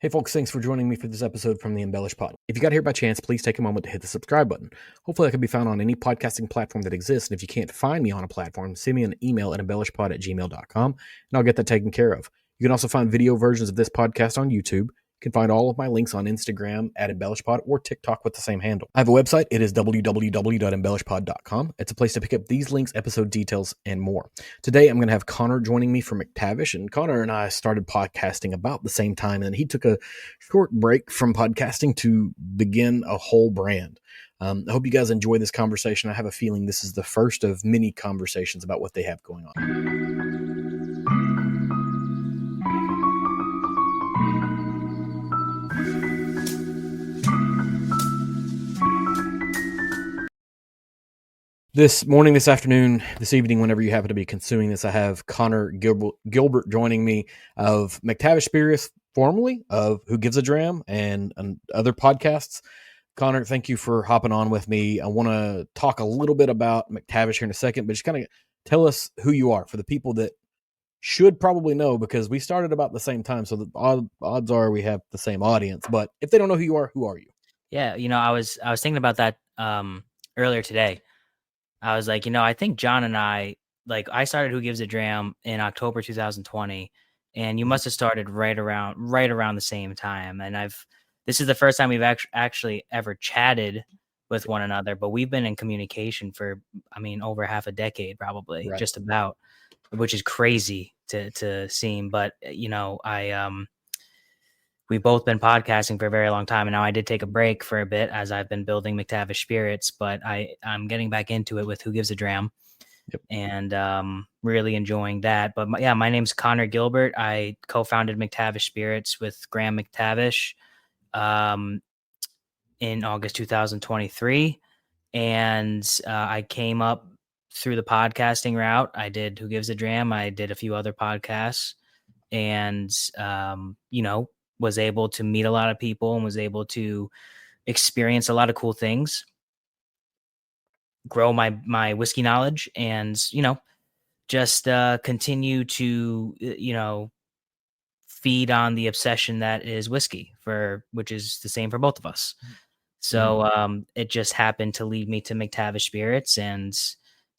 Hey folks, thanks for joining me for this episode from the EmbellishPod. If you got here by chance, please take a moment to hit the subscribe button. Hopefully I can be found on any podcasting platform that exists, and if you can't find me on a platform, send me an email at embellishpod@gmail.com, and I'll get that taken care of. You can also find video versions of this podcast on YouTube. You can find all of my links on Instagram at EmbellishPod or TikTok with the same handle. I have a website. It is www.embellishpod.com. It's a place to pick up these links, episode details, and more. Today, I'm going to have Connor joining me from McTavish, and Connor and I started podcasting about the same time, and he took a short break from podcasting to begin a whole brand. I hope you guys enjoy this conversation. I have a feeling this is the first of many conversations about what they have going on. This morning, this afternoon, this evening, whenever you happen to be consuming this, I have Connor Gilbert joining me of McTavish Spirits, formerly of Who Gives a Dram and other podcasts. Connor, thank you for hopping on with me. I want to talk a little bit about McTavish here in a second, but just kind of tell us who you are for the people that should probably know, because we started about the same time, so the odds are we have the same audience. But if they don't know who are you? Yeah, I was thinking about that earlier today. I was like, I think John and I started Who Gives a Dram in October 2020, and you must have started right around the same time. And this is the first time we've actually ever chatted with one another, but we've been in communication for, over half a decade, probably, Right. just about, which is crazy to seem. But we've both been podcasting for a very long time, and now I did take a break for a bit as I've been building McTavish Spirits, but I'm getting back into it with Who Gives a Dram. Yep. And really enjoying that. But my name's Connor Gilbert. I co-founded McTavish Spirits with Graham McTavish in August 2023, and I came up through the podcasting route. I did Who Gives a Dram. I did a few other podcasts, and was able to meet a lot of people and was able to experience a lot of cool things, grow my whiskey knowledge, and, just continue to, feed on the obsession that is whiskey, which is the same for both of us. So it just happened to lead me to McTavish Spirits, and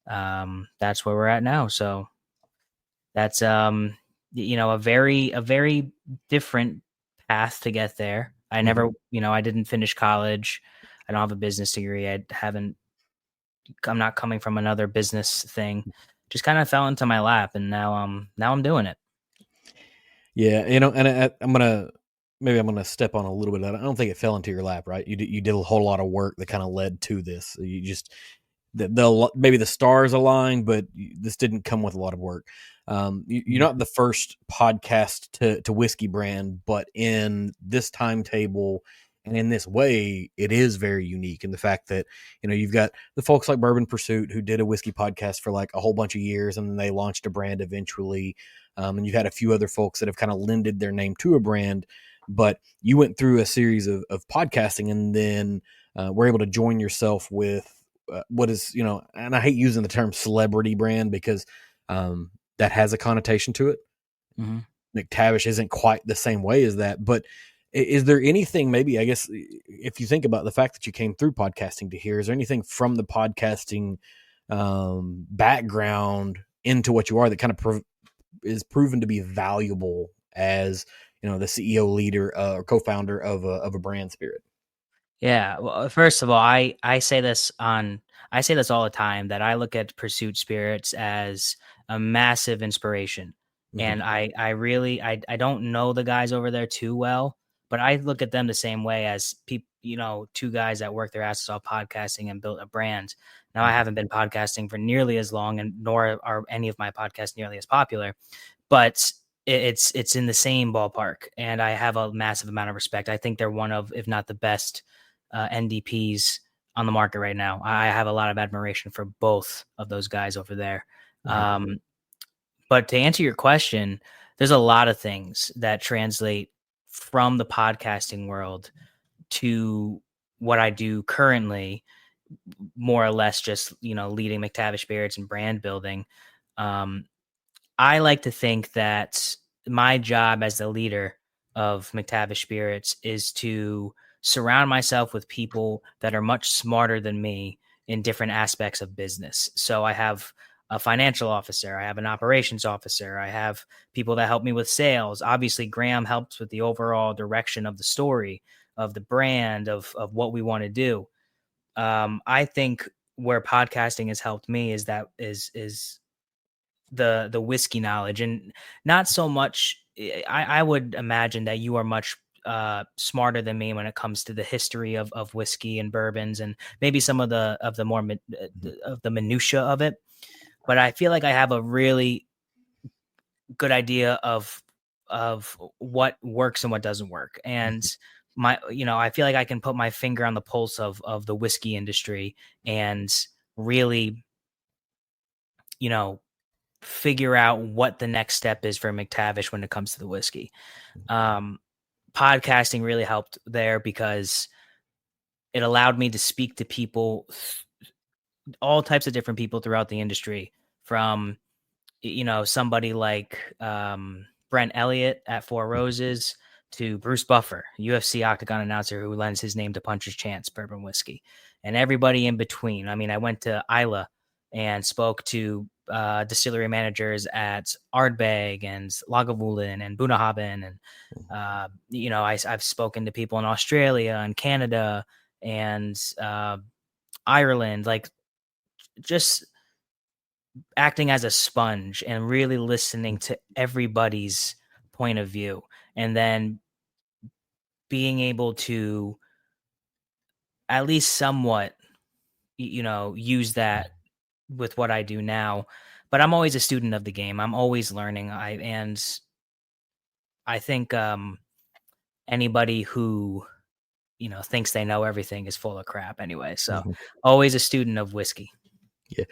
that's where we're at now. So that's a very different path to get there. I never, I didn't finish college. I don't have a business degree. I'm not coming from another business thing. Just kind of fell into my lap, and now I'm doing it. Yeah, and I'm gonna step on a little bit of that. I don't think it fell into your lap, right? You did a whole lot of work that kind of led to this. You just maybe the stars aligned, but this didn't come with a lot of work. You're not the first podcast to whiskey brand, but in this timetable and in this way, it is very unique in the fact that, you've got the folks like Bourbon Pursuit who did a whiskey podcast for like a whole bunch of years, and then they launched a brand eventually. And you've had a few other folks that have kind of lended their name to a brand, but you went through a series of podcasting, and then were able to join yourself with what is, and I hate using the term celebrity brand because that has a connotation to it. McTavish isn't quite the same way as that, but is there anything, maybe, I guess, if you think about the fact that you came through podcasting to here, is there anything from the podcasting background into what you are that kind of is proven to be valuable as, the CEO, leader, or co-founder of a brand spirit? Yeah. Well, first of all, I say this all the time, that I look at Pursuit Spirits as a massive inspiration. And I really don't know the guys over there too well, but I look at them the same way as people, two guys that work their asses off podcasting and built a brand. Now, I haven't been podcasting for nearly as long, and nor are any of my podcasts nearly as popular, but it's in the same ballpark, and I have a massive amount of respect. I think they're one of, if not the best NDPs on the market right now. I have a lot of admiration for both of those guys over there. But to answer your question, there's a lot of things that translate from the podcasting world to what I do currently, more or less just, leading McTavish Spirits and brand building. I like to think that my job as the leader of McTavish Spirits is to surround myself with people that are much smarter than me in different aspects of business. So I have a financial officer, I have an operations officer, I have people that help me with sales. Obviously, Graham helps with the overall direction of the story, of the brand, of what we want to do. I think where podcasting has helped me is the whiskey knowledge, and not so much. I would imagine that you are much smarter than me when it comes to the history of whiskey and bourbons, and maybe some of the more of the minutia of it. But I feel like I have a really good idea of what works and what doesn't work. And I feel like I can put my finger on the pulse of the whiskey industry and really, you know, figure out what the next step is for McTavish when it comes to the whiskey. Podcasting really helped there because it allowed me to speak to people, all types of different people throughout the industry, from somebody like Brent Elliott at Four Roses to Bruce Buffer, UFC Octagon announcer who lends his name to Puncher's Chance Bourbon Whiskey, and everybody in between. I mean, I went to Isla and spoke to distillery managers at Ardbeg and Lagavulin and Bunnahabhain, and I've spoken to people in Australia and Canada and Ireland, like just acting as a sponge and really listening to everybody's point of view, and then being able to at least somewhat, use that with what I do now. But I'm always a student of the game. I'm always learning. I think anybody who thinks they know everything is full of crap anyway. So always a student of whiskey. Yeah.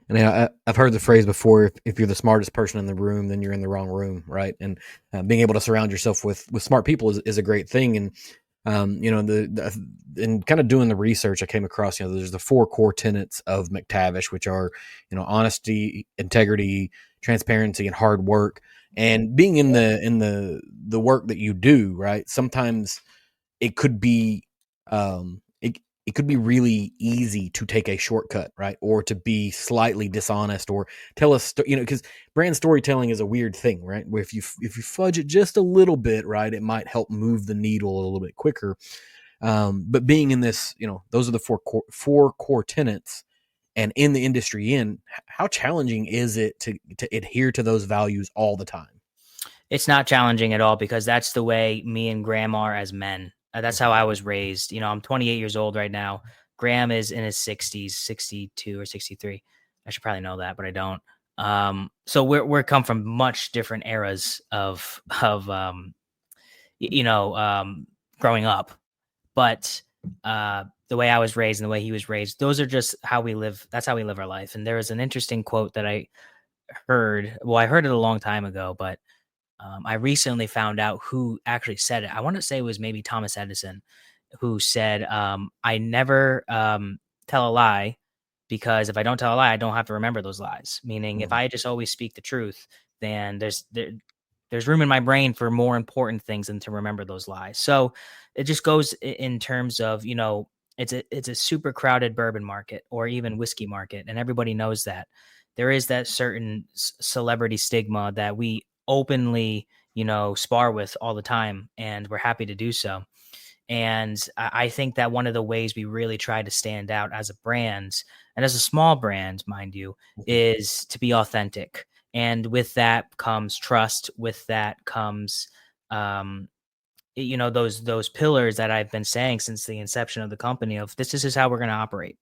And I've heard the phrase before, if you're the smartest person in the room, then you're in the wrong room, right? And being able to surround yourself with smart people is a great thing. And, in kind of doing the research, I came across, there's the 4 core tenets of McTavish, which are, honesty, integrity, transparency, and hard work. And being in the work that you do, right? Sometimes it could be, it could be really easy to take a shortcut, right? Or to be slightly dishonest or tell us, because brand storytelling is a weird thing, right? Where if you fudge it just a little bit, right, it might help move the needle a little bit quicker. But being in this, those are the four core tenets, and in the industry, how challenging is it to adhere to those values all the time? It's not challenging at all, because that's the way me and Graham are as men. That's how I was raised. I'm 28 years old right now. Graham is in his 60s, 62 or 63. I should probably know that, but I don't. So we're come from much different eras of growing up. But the way I was raised and the way he was raised, those are just how we live. That's how we live our life. And there was an interesting quote that I heard. Well, I heard it a long time ago, but I recently found out who actually said it. I want to say it was maybe Thomas Edison, who said, I never tell a lie, because if I don't tell a lie, I don't have to remember those lies. Meaning, if I just always speak the truth, then there's room in my brain for more important things than to remember those lies. So it just goes in terms of, it's a super crowded bourbon market, or even whiskey market, and everybody knows that. There is that certain celebrity stigma that we openly, spar with all the time, and we're happy to do so. And I think that one of the ways we really try to stand out as a brand, and as a small brand, mind you, is to be authentic. And with that comes trust. With that comes, those pillars that I've been saying since the inception of the company, of this is how we're going to operate.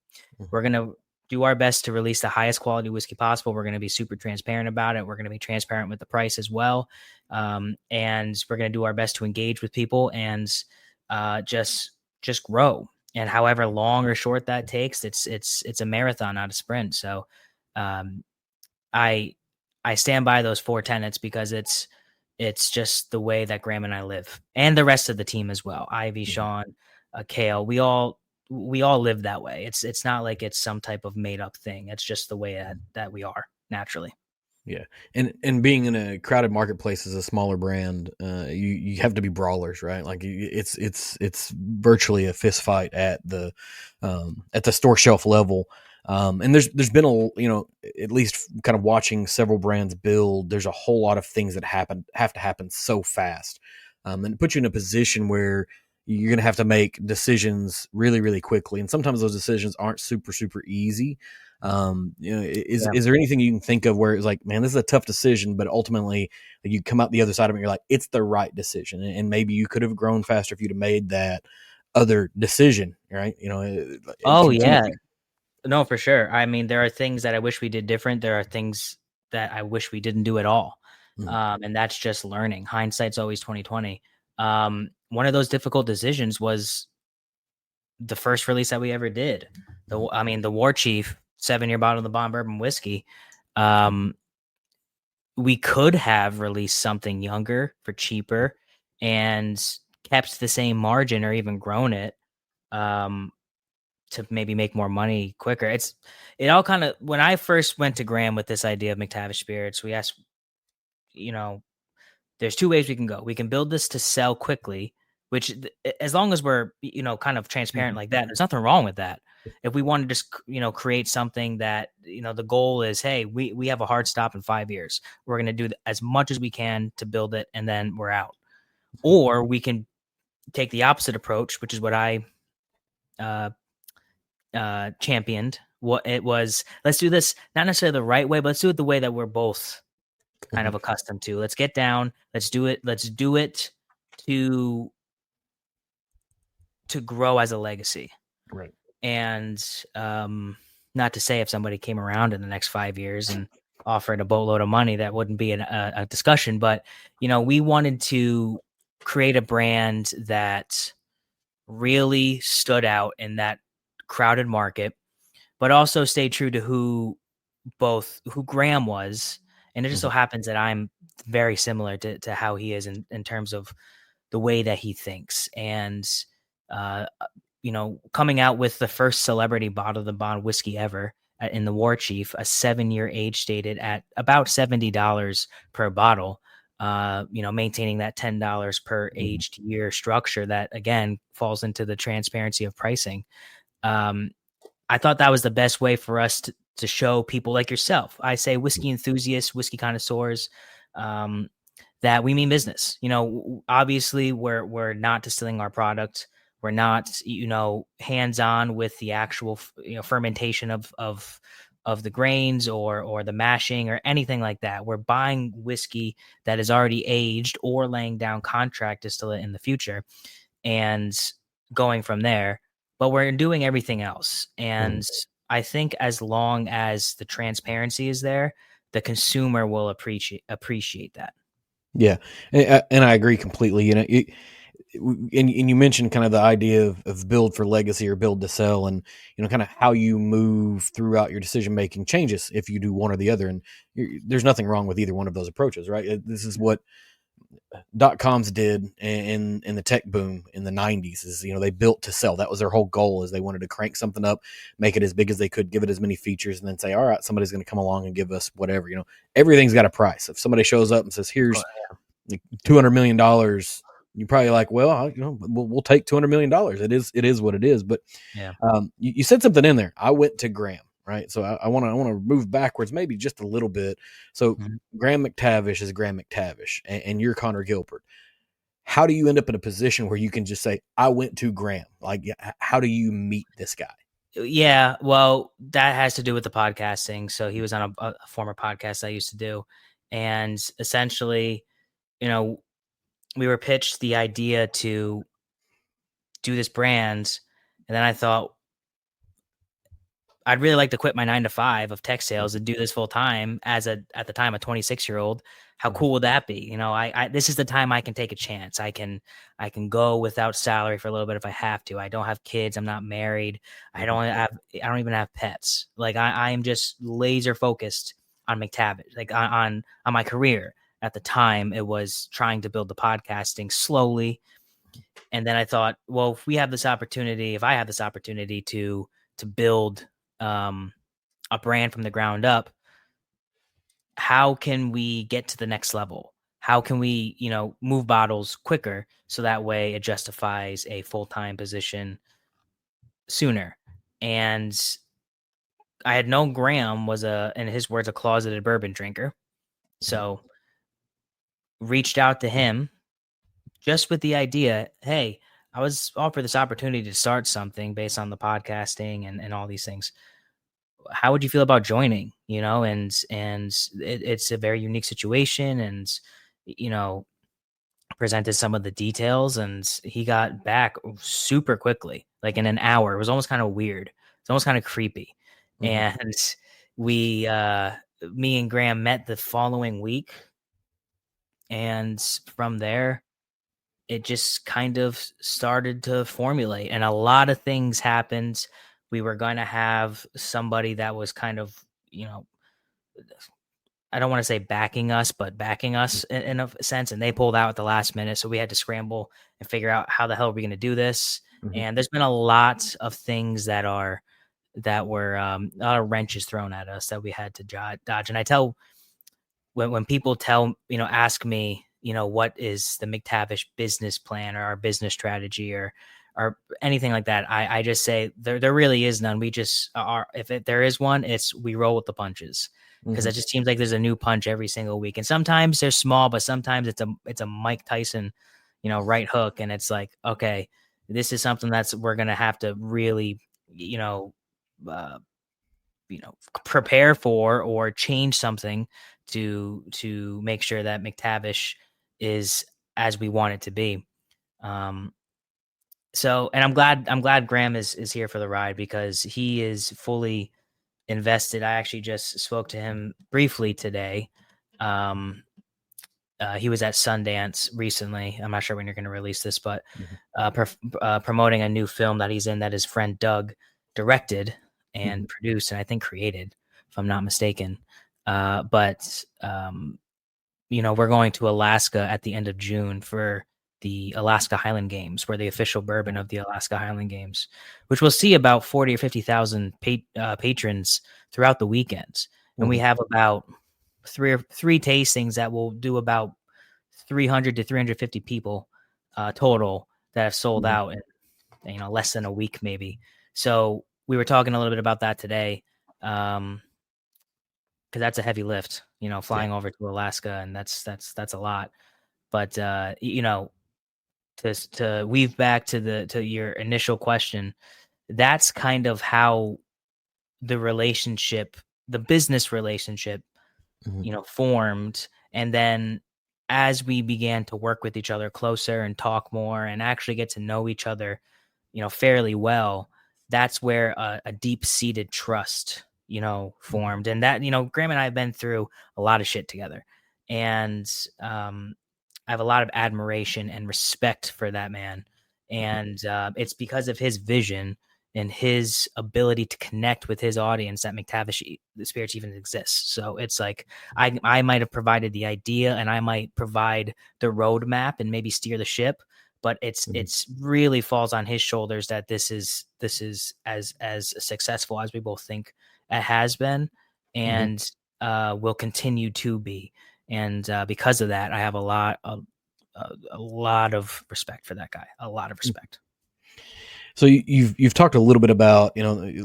We're going to do our best to release the highest quality whiskey possible. We're going to be super transparent about it. We're going to be transparent with the price as well. And we're going to do our best to engage with people and just grow. And however long or short that takes, it's a marathon, not a sprint. So I stand by those 4 tenets, because it's just the way that Graham and I live, and the rest of the team as well. Ivy, Sean, Kale, we all live that way. It's not like it's some type of made up thing. It's just the way that we are naturally. Yeah, and being in a crowded marketplace as a smaller brand, you have to be brawlers, right? Like it's virtually a fist fight at the store shelf level. And there's been at least kind of watching several brands build. There's a whole lot of things that have to happen so fast, and it puts you in a position where you're going to have to make decisions really really quickly, and sometimes those decisions aren't super easy. Yeah. Is there anything you can think of where it's like, man, this is a tough decision, but ultimately you come out the other side of it, you're like, it's the right decision, and maybe you could have grown faster if you'd have made that other decision, right? Oh Can you yeah. think? No, for sure. I mean, there are things that I wish we did different. There are things that I wish we didn't do at all. Mhm. And that's just learning. Hindsight's always 2020. One of those difficult decisions was the first release that we ever did. The War Chief 7-year bottle of the Bourbon whiskey. Um, we could have released something younger for cheaper and kept the same margin or even grown it. Um, to maybe make more money quicker. It all kind of, when I first went to Graham with this idea of McTavish Spirits, we asked, you know, there's two ways we can go. We can build this to sell quickly, which as long as we're, kind of transparent Mhm. like that, there's nothing wrong with that. If we want to just, create something that, the goal is, hey, we have a hard stop in 5 years. We're going to do as much as we can to build it and then we're out. Or we can take the opposite approach, which is what I uh, championed. What it was, let's do this not necessarily the right way, but let's do it the way that we're both kind of Mhm. accustomed to. Let's get down. Let's do it. Let's do it to grow as a legacy. Right. And not to say if somebody came around in the next 5 years and offered a boatload of money, that wouldn't be a discussion. But we wanted to create a brand that really stood out in that crowded market, but also stay true to who Graham was. And it just so Mhm. happens that I'm very similar to how he is in terms of the way that he thinks. And, uh, coming out with the first celebrity bottle of the bond whiskey ever in the War Chief, a 7-year age stated at about $70 per bottle, maintaining that $10 per Mhm. aged year structure that again falls into the transparency of pricing. Um, I thought that was the best way for us to show people like yourself. I say whiskey enthusiasts, whiskey connoisseurs, um, that we mean business. Obviously we're not distilling our product. We're not, hands on with the actual, fermentation of the grains or the mashing or anything like that. We're buying whiskey that is already aged or laying down contract distillate in the future and going from there. But we're doing everything else. Mhm. And I think as long as the transparency is there, the consumer will appreciate that. Yeah, and I agree completely. And you mentioned kind of the idea of build for legacy or build to sell, and kind of how you move throughout your decision making changes if you do one or the other. And there's nothing wrong with either one of those approaches, right? This is what dot coms did in the tech boom in the 90s. Is they built to sell. That was their whole goal, is they wanted to crank something up, make it as big as they could, give it as many features, and then say, all right, somebody's going to come along and give us whatever. Everything's got a price. If somebody shows up and says, here's like $200 million, you're probably like, well, we'll take $200 million. It is what it is. But Yeah. you said something in there. I went to Graham, right? So I want to move backwards, maybe just a little bit. So Mhm. Graham McTavish is Graham McTavish, and you're Connor Gilbert. How do you end up in a position where you can just say, I went to Graham? Like, how do you meet this guy? Yeah, well, that has to do with the podcasting. So he was on a former podcast I used to do, and essentially, you know, we were pitched the idea to do this brand, and then I thought, I'd really like to quit my 9 to 5 of tech sales and do this full time as at the time a 26-year-old. How Mhm. cool would that be? I this is the time I can take a chance. I can go without salary for a little bit if I have to. I don't have kids. I'm not married. Mhm. I don't even have pets. Like I am just laser focused on McTavish, like on my career. At the time, it was trying to build the podcasting slowly. And then I thought, well, if I have this opportunity to build um, a brand from the ground up, how can we get to the next level? How can we, move bottles quicker so that way it justifies a full-time position sooner? And I had known Graham was in his words, a closeted bourbon drinker. So reached out to him just with the idea, hey, I was offered this opportunity to start something based on the podcasting and all these things. How would you feel about joining? It's a very unique situation, and you know, presented some of the details, and he got back super quickly, like in an hour. It was almost kind of weird. It's almost kind of creepy. Mm-hmm. And we, me and Graham met the following week, and from there, it just kind of started to formulate, and a lot of things happened. We were going to have somebody that was kind of, I don't want to say backing us, but backing us in a sense. And they pulled out at the last minute. So we had to scramble and figure out how the hell are we going to do this. Mm-hmm. And there's been a lot of things that were a lot of wrenches thrown at us that we had to dodge. And I tell when people ask me, what is the McTavish business plan or our business strategy or anything like that, I just say there really is none. We just are. If there is one, we roll with the punches, because Mm-hmm. it just seems like there's a new punch every single week. And sometimes they're small, but sometimes it's a Mike Tyson, right hook, and it's like, okay, this is something we're gonna have to really, uh, prepare for or change something to make sure that McTavish is as we want it to be. Um, and I'm glad Graham is here for the ride, because he is fully invested. I actually just spoke to him briefly today. Um, he was at Sundance recently. I'm not sure when you're going to release this, but promoting a new film that he's in that his friend Doug directed Mm-hmm. and produced, and I think created, if I'm not mistaken. But we're going to Alaska at the end of June for the Alaska Highland Games. We're the official bourbon of the Alaska Highland Games, which will see about 40 or 50,000 patrons throughout the weekends. And we Mm-hmm. have about three tastings that will do about 300 to 350 people total that have sold Mm-hmm. out in less than a week maybe. So we were talking a little bit about that today, because that's a heavy lift, Yeah. flying over to Alaska, and that's a lot. But to weave back to your initial question, that's kind of how the relationship, the business relationship, Mm-hmm. formed. And then as we began to work with each other closer and talk more and actually get to know each other, fairly well, that's where a deep-seated trust, formed. And that, Graham and I have been through a lot of shit together. And I have a lot of admiration and respect for that man. And it's because of his vision and his ability to connect with his audience that McTavish Spirits even exists. So it's like I might have provided the idea, and I might provide the roadmap and maybe steer the ship, but it's really falls on his shoulders that this is as successful as we both think it has been, Mm-hmm. and will continue to be. And because of that, I have a lot of respect for that guy. A lot of respect. So you've talked a little bit about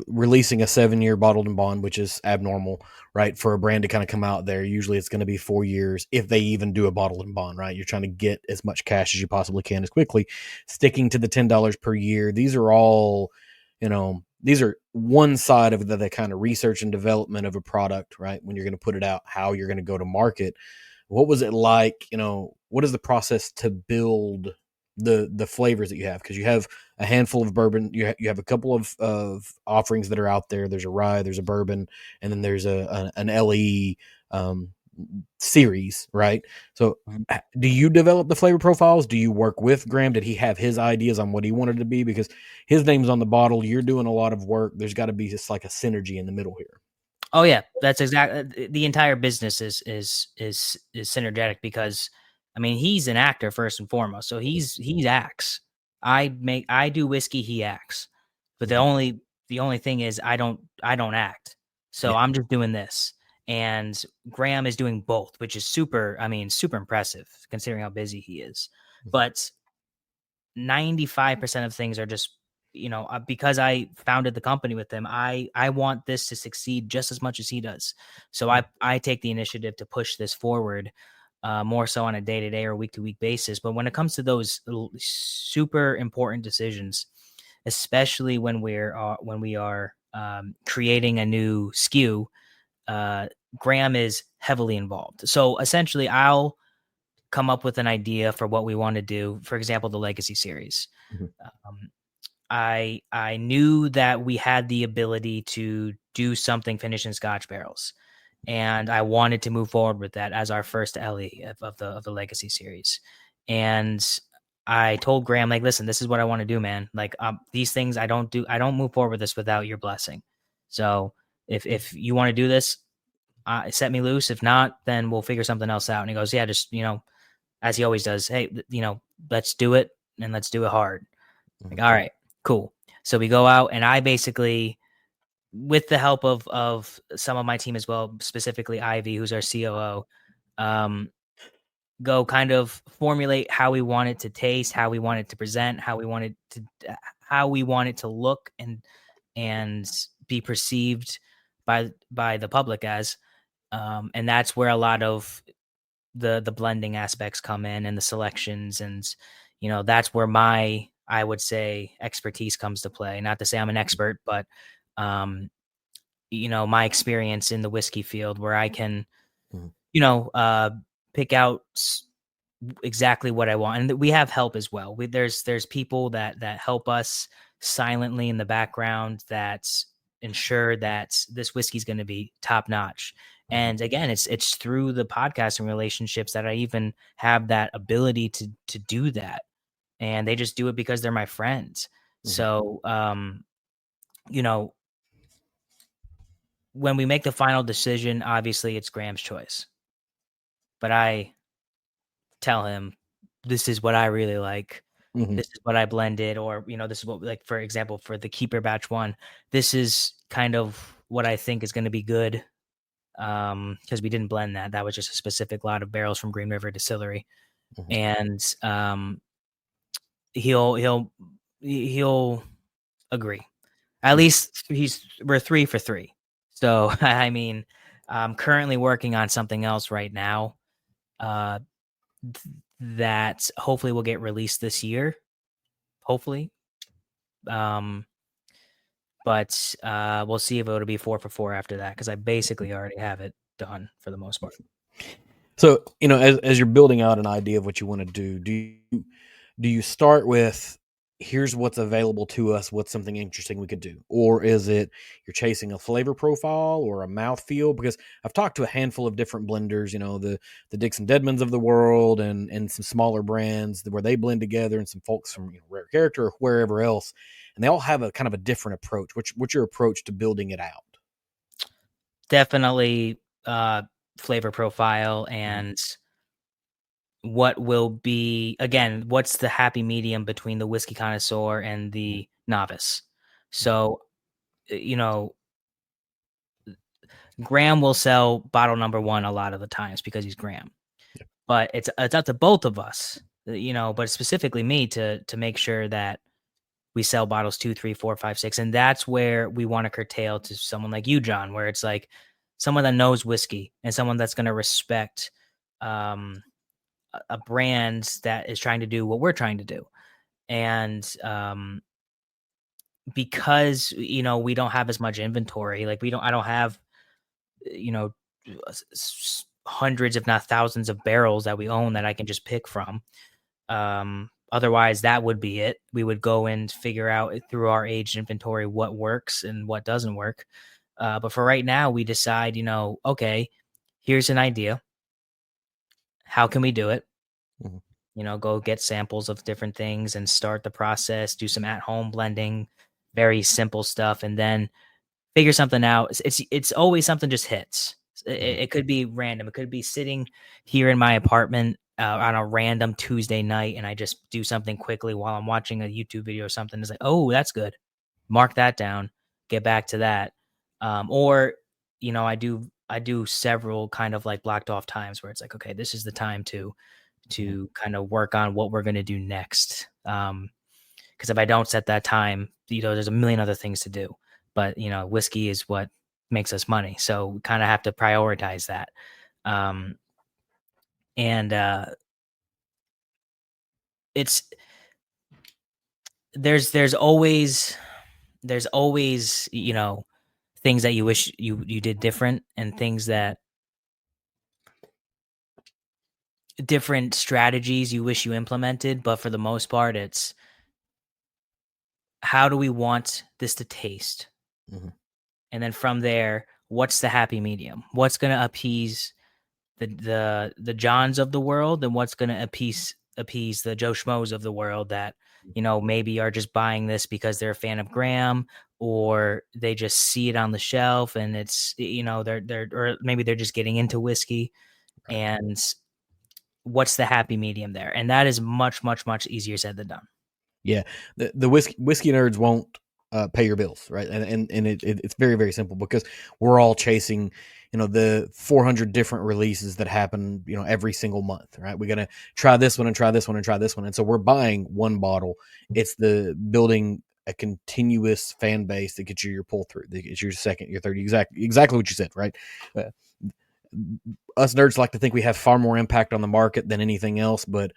releasing a 7-year bottled and bond, which is abnormal, right? For a brand to kind of come out there, usually it's going to be 4 years if they even do a bottled and bond, right? You're trying to get as much cash as you possibly can as quickly, sticking to the $10 per year. These are all, these are one side of the kind of research and development of a product, right? When you're going to put it out, how you're going to go to market. What was it like? What is the process to build the flavors that you have? Because you have a handful of bourbon, you have a couple of offerings that are out there. There's a rye, there's a bourbon, and then there's an LE series, right? So do you develop the flavor profiles? Do you work with Graham? Did he have his ideas on what he wanted to be? Because his name's on the bottle, you're doing a lot of work. There's got to be just like a synergy in the middle here. Oh yeah, that's exactly, the entire business is synergetic, because I mean, he's an actor first and foremost. So he acts. I do whiskey, he acts. But the only thing is I don't act. So Yeah. I'm just doing this. And Graham is doing both, which is super impressive considering how busy he is. But 95% of things are just, because I founded the company with him, I want this to succeed just as much as he does. So I take the initiative to push this forward, more so on a day-to-day or week-to-week basis. But when it comes to those super important decisions, especially when we are creating a new SKU, Graham is heavily involved. So essentially, I'll come up with an idea for what we want to do. For example, the Legacy series. I knew that we had the ability to do something finishing Scotch barrels, and I wanted to move forward with that as our first LE of the Legacy series. And I told Graham, like, listen, this is what I want to do, man. Like, these things I don't move forward with this without your blessing. So if you want to do this, set me loose. If not, then we'll figure something else out. And he goes, yeah, just, as he always does, hey, let's do it, and let's do it hard. Like, all right, cool. So we go out, and I basically, with the help of some of my team as well, specifically Ivy, who's our COO, go kind of formulate how we want it to taste, how we want it to present, how we want it to look and be perceived by the public as. And that's where a lot of the blending aspects come in, and the selections, and that's where I would say expertise comes to play. Not to say I'm an expert, but my experience in the whiskey field, where I can pick out exactly what I want. And we have help as well. There's people that help us silently in the background that ensure that this whiskey is going to be top notch. And again, it's through the podcasting relationships that I even have that ability to do that. And they just do it because they're my friends. So, when we make the final decision, obviously it's Graham's choice. But I tell him, this is what I really like. This is what I blended, or, this is what, like, for example, for the Keeper Batch 1, this is kind of what I think is going to be good. Because we didn't blend that. That was just a specific lot of barrels from Green River Distillery. And he'll agree. At least we're 3 for 3. So I mean, I'm currently working on something else right now that hopefully will get released this year. Hopefully. But we'll see if it'll be 4 for 4 after that, because I basically already have it done for the most part. So, as you're building out an idea of what you want to do you start with, here's what's available to us, what's something interesting we could do? Or is it you're chasing a flavor profile or a mouthfeel? Because I've talked to a handful of different blenders, the Dixon Deadmans of the world and some smaller brands where they blend together, and some folks from Rare Character or wherever else. And they all have a kind of a different approach. What's your approach to building it out? Definitely flavor profile, and what will be, again, what's the happy medium between the whiskey connoisseur and the novice. So, Graham will sell bottle number 1 a lot of the times because he's Graham. Yeah. But it's up to both of us, but specifically me to make sure that we sell bottles 2, 3, 4, 5, 6. And that's where we want to curtail to someone like you, John, where it's like someone that knows whiskey and someone that's going to respect a brand that is trying to do what we're trying to do. And because, we don't have as much inventory, like I don't have, hundreds, if not thousands of barrels that we own that I can just pick from. Otherwise, that would be it. We would go and figure out through our aged inventory what works and what doesn't work. But for right now, we decide, okay, here's an idea. How can we do it? Go get samples of different things and start the process, do some at-home blending, very simple stuff, and then figure something out. It's always something just hits. It could be random. It could be sitting here in my apartment on a random Tuesday night, and I just do something quickly while I'm watching a YouTube video or something. It's like, oh, that's good. Mark that down. Get back to that. Or, I do I do several kind of like blocked off times where it's like, okay, this is the time to kind of work on what we're going to do next. Because if I don't set that time, there's a million other things to do. But whiskey is what makes us money, so we kind of have to prioritize that. And it's there's always things that you wish you did different, and things that different strategies you wish you implemented. But for the most part, it's how do we want this to taste? Mm-hmm. And then from there, what's the happy medium? What's going to appease the Johns of the world, and what's going to appease the Joe Schmoes of the world that maybe are just buying this because they're a fan of Graham, or they just see it on the shelf and it's they're or maybe they're just getting into whiskey. Right. And what's the happy medium there? And that is much, much, much easier said than done. Yeah, the whiskey nerds won't pay your bills, right? And it's very, very simple, because we're all chasing, the 400 different releases that happen, every single month, right? We're gonna try this one and try this one and try this one, and so we're buying one bottle. It's the building a continuous fan base that gets you your pull through, that gets your second, your third, exactly what you said, right? Us nerds like to think we have far more impact on the market than anything else, but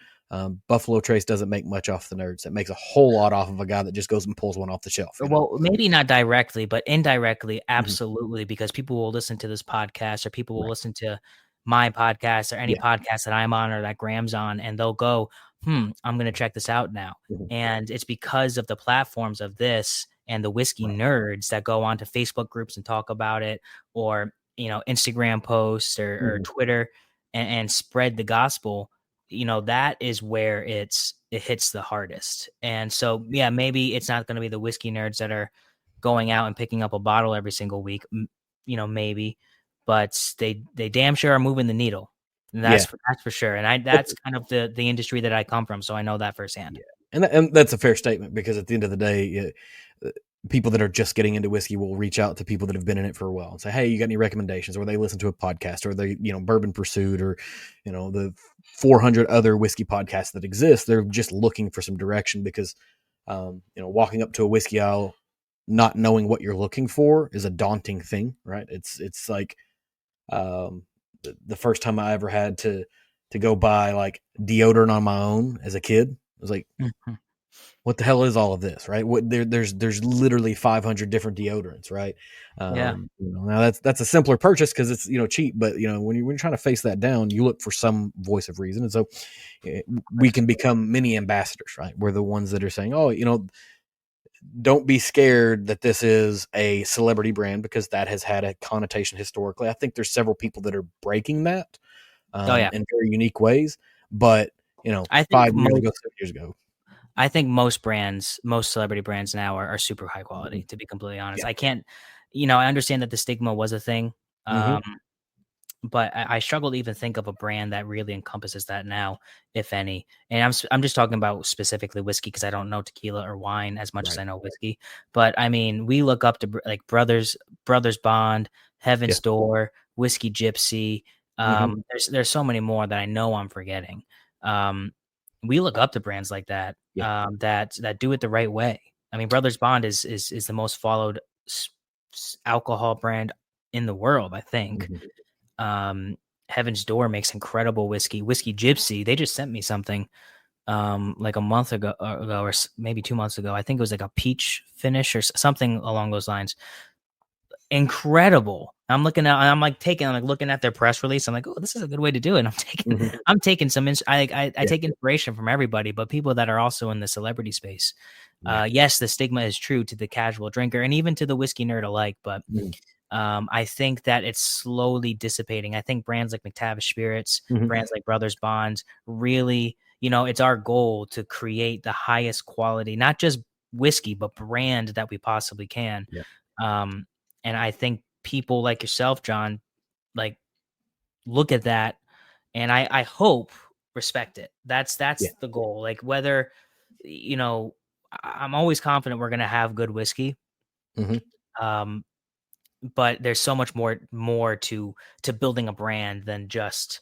Buffalo Trace doesn't make much off the nerds. It makes a whole lot off of a guy that just goes and pulls one off the shelf. Well, maybe not directly, but indirectly, absolutely, mm-hmm. Because people will listen to this podcast, or people will listen to my podcast, or any podcast that I'm on or that Graham's on, and they'll go, I'm going to check this out now. Mm-hmm. And it's because of the platforms of this and the whiskey nerds that go on to Facebook groups and talk about it, or Instagram posts or Twitter, and spread the gospel. That is where it hits the hardest. And so, maybe it's not going to be the whiskey nerds that are going out and picking up a bottle every single week, maybe, but they damn sure are moving the needle. And that's for sure. And that's kind of the industry that I come from, so I know that firsthand. Yeah. And that's a fair statement, because at the end of the day, people that are just getting into whiskey will reach out to people that have been in it for a while and say, hey, you got any recommendations? Or they listen to a podcast, or they, Bourbon Pursuit, or, the 400 other whiskey podcasts that exist. They're just looking for some direction, because, walking up to a whiskey aisle, not knowing what you're looking for is a daunting thing, right? It's like, the first time I ever had to go buy like deodorant on my own as a kid, I was like, what the hell is all of this, right? There's literally 500 different deodorants, right? Now that's a simpler purchase because it's cheap, but when you're trying to face that down, you look for some voice of reason, and so we can become mini ambassadors, right? We're the ones that are saying, oh, don't be scared that this is a celebrity brand, because that has had a connotation historically. I think there's several people that are breaking that in very unique ways, but I think 5 years ago, 7 years ago. I think most celebrity brands now are super high quality, to be completely honest. I can't, I understand that the stigma was a thing, but I struggle to even think of a brand that really encompasses that now, if any. And I'm just talking about specifically whiskey, because I don't know tequila or wine as much as I know whiskey. But I mean, we look up to like Brothers Bond, Heaven's Door, Whiskey Gypsy. There's so many more that I know I'm forgetting. We look up to brands like that, that do it the right way. I mean, Brothers Bond is the most followed alcohol brand in the world, I think. Heaven's Door makes incredible whiskey. Whiskey Gypsy, they just sent me something like a month ago, or maybe 2 months ago. I think it was like a peach finish or something along those lines. Incredible. I'm looking at their press release. I'm like, oh, this is a good way to do it. And I'm taking some, I take inspiration from everybody, but people that are also in the celebrity space. Yes, the stigma is true to the casual drinker and even to the whiskey nerd alike, but I think that it's slowly dissipating. I think brands like McTavish Spirits, brands like Brothers Bond, really, it's our goal to create the highest quality, not just whiskey, but brand that we possibly can. And I think people like yourself, John, like look at that, and I hope respect it. That's the goal. Like whether, I'm always confident we're going to have good whiskey. but there's so much more to building a brand than just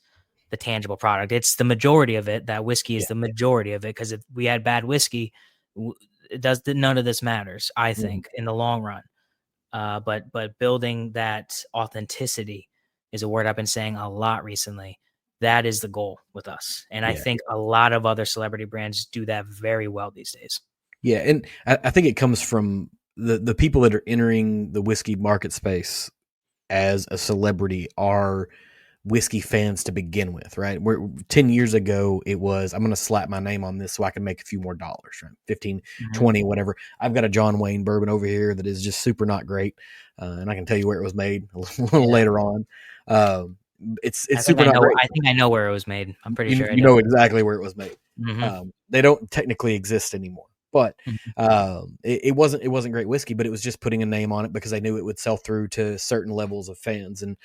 the tangible product. It's the majority of it. That whiskey is the majority of it, because if we had bad whiskey, none of this matters, I think, in the long run. But building that authenticity is a word I've been saying a lot recently. That is the goal with us. And I think a lot of other celebrity brands do that very well these days. Yeah. And I think it comes from the people that are entering the whiskey market space as a celebrity are whiskey fans to begin with, right? Where 10 years ago it was, I'm going to slap my name on this so I can make a few more dollars, right? 15, 20, whatever. I've got a John Wayne bourbon over here that is just super not great. And I can tell you where it was made a little later on. It's super not great. I think I know where it was made. I'm pretty sure. You know exactly where it was made. They don't technically exist anymore. But it wasn't great whiskey, but it was just putting a name on it because I knew it would sell through to certain levels of fans. And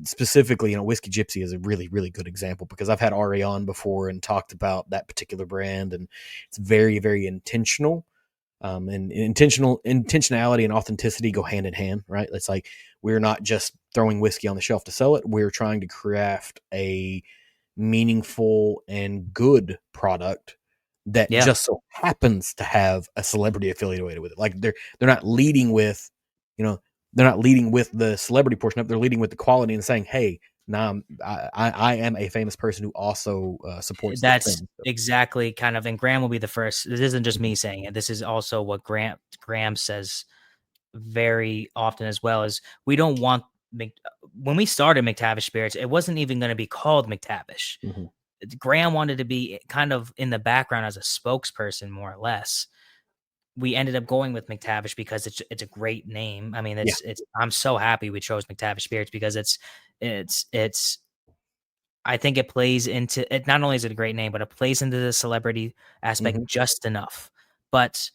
specifically, Whiskey Gypsy is a really, really good example, because I've had Ari on before and talked about that particular brand, and it's very, very intentional. And intentionality and authenticity go hand in hand, right? It's like we're not just throwing whiskey on the shelf to sell it. We're trying to craft a meaningful and good product that just so happens to have a celebrity affiliated with it. Like they're not leading with, they're not leading with the celebrity portion of it. They're leading with the quality and saying, hey, I am a famous person who also supports. That's exactly kind of, and Graham will be the first. This isn't just me saying it. This is also what Graham says very often as well, is we don't want, when we started McTavish Spirits, it wasn't even going to be called McTavish. Graham wanted to be kind of in the background as a spokesperson, more or less. We ended up going with McTavish because it's a great name. I mean, it's I'm so happy we chose McTavish Spirits, because it's I think it plays into it. Not only is it a great name, but it plays into the celebrity aspect just enough. But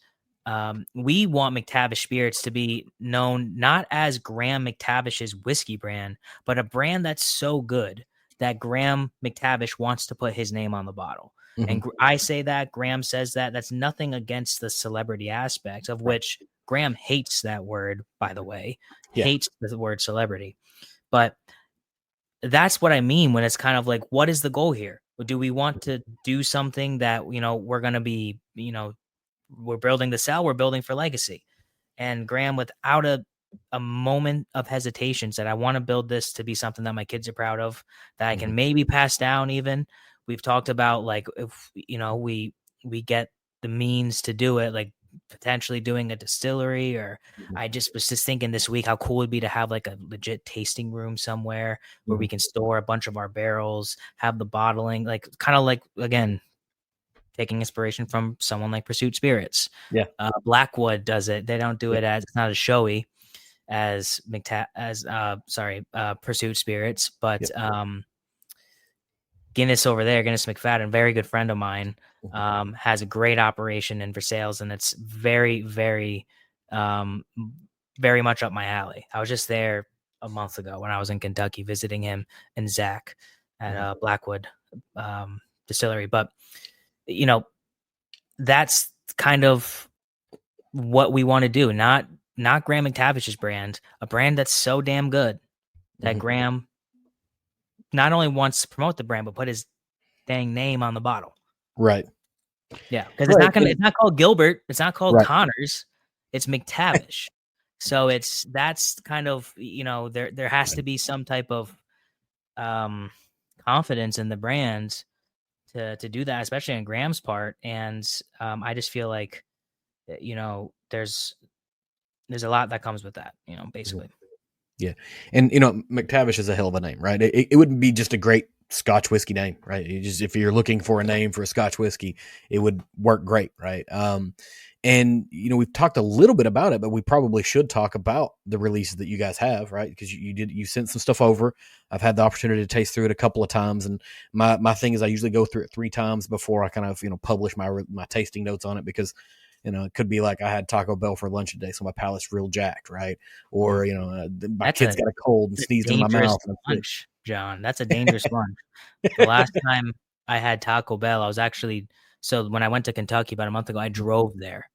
we want McTavish Spirits to be known not as Graham McTavish's whiskey brand, but a brand that's so good that Graham McTavish wants to put his name on the bottle. And I say that, Graham says that. That's nothing against the celebrity aspect, of which Graham hates that word, by the way, hates the word celebrity. But that's what I mean when it's kind of like, what is the goal here? Do we want to do something that, we're going to be, we're building to sell, we're building for legacy? And Graham, without a moment of hesitation, said, I want to build this to be something that my kids are proud of, that I can maybe pass down. Even we've talked about, like, if we get the means to do it, like potentially doing a distillery, or I just was just thinking this week how cool it would be to have like a legit tasting room somewhere where we can store a bunch of our barrels, have the bottling, like kind of like, again, taking inspiration from someone like Pursuit Spirits. Blackwood does it. They don't do it as, it's not as showy as Pursuit Spirits, but Guinness over there, Guinness McFadden, very good friend of mine, has a great operation in Versailles, and it's very, very, very much up my alley. I was just there a month ago when I was in Kentucky visiting him and Zach at Blackwood Distillery. But that's kind of what we want to do. Not Graham McTavish's brand, a brand that's so damn good that Graham not only wants to promote the brand, but put his dang name on the bottle. Right. Yeah. Because it's not called Gilbert. It's not called Connors. It's McTavish. So that's kind of, there has to be some type of confidence in the brand to do that, especially on Graham's part. And I just feel like, there's a lot that comes with that, basically. Yeah. And, McTavish is a hell of a name, right? It wouldn't be just a great Scotch whiskey name, right? If you're looking for a name for a Scotch whiskey, it would work great, right? And, we've talked a little bit about it, but we probably should talk about the releases that you guys have, right? Because you sent some stuff over. I've had the opportunity to taste through it a couple of times. And my thing is I usually go through it 3 times before I kind of, publish my tasting notes on it, because it could be like I had Taco Bell for lunch today, so my palate's real jacked, right? Or my kid's got a cold and sneezed in my mouth. Lunch, John, that's a dangerous lunch. The last time I had Taco Bell, I was actually when I went to Kentucky about a month ago, I drove there.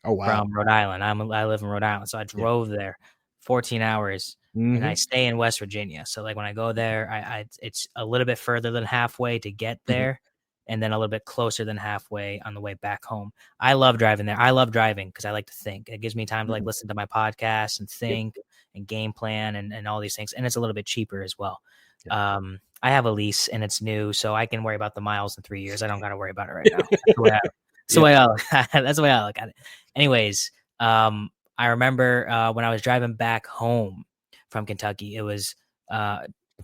Oh wow! From Rhode Island, I live in Rhode Island, so I drove there 14 hours, and I Mm-hmm. stay in West Virginia. So like when I go there, it's a little bit further than halfway to get Mm-hmm. there, and then a little bit closer than halfway on the way back home. I love driving there. I love driving because I like to think. It gives me time to like Mm-hmm. listen to my podcast and Yep. think and game plan and all these things. And it's a little bit cheaper as well. Yeah. I have a lease and it's new, so I can worry about the miles in 3 years. I don't got to worry about it right now. That's the way that's the way I look at it. Anyways, I remember when I was driving back home from Kentucky, it was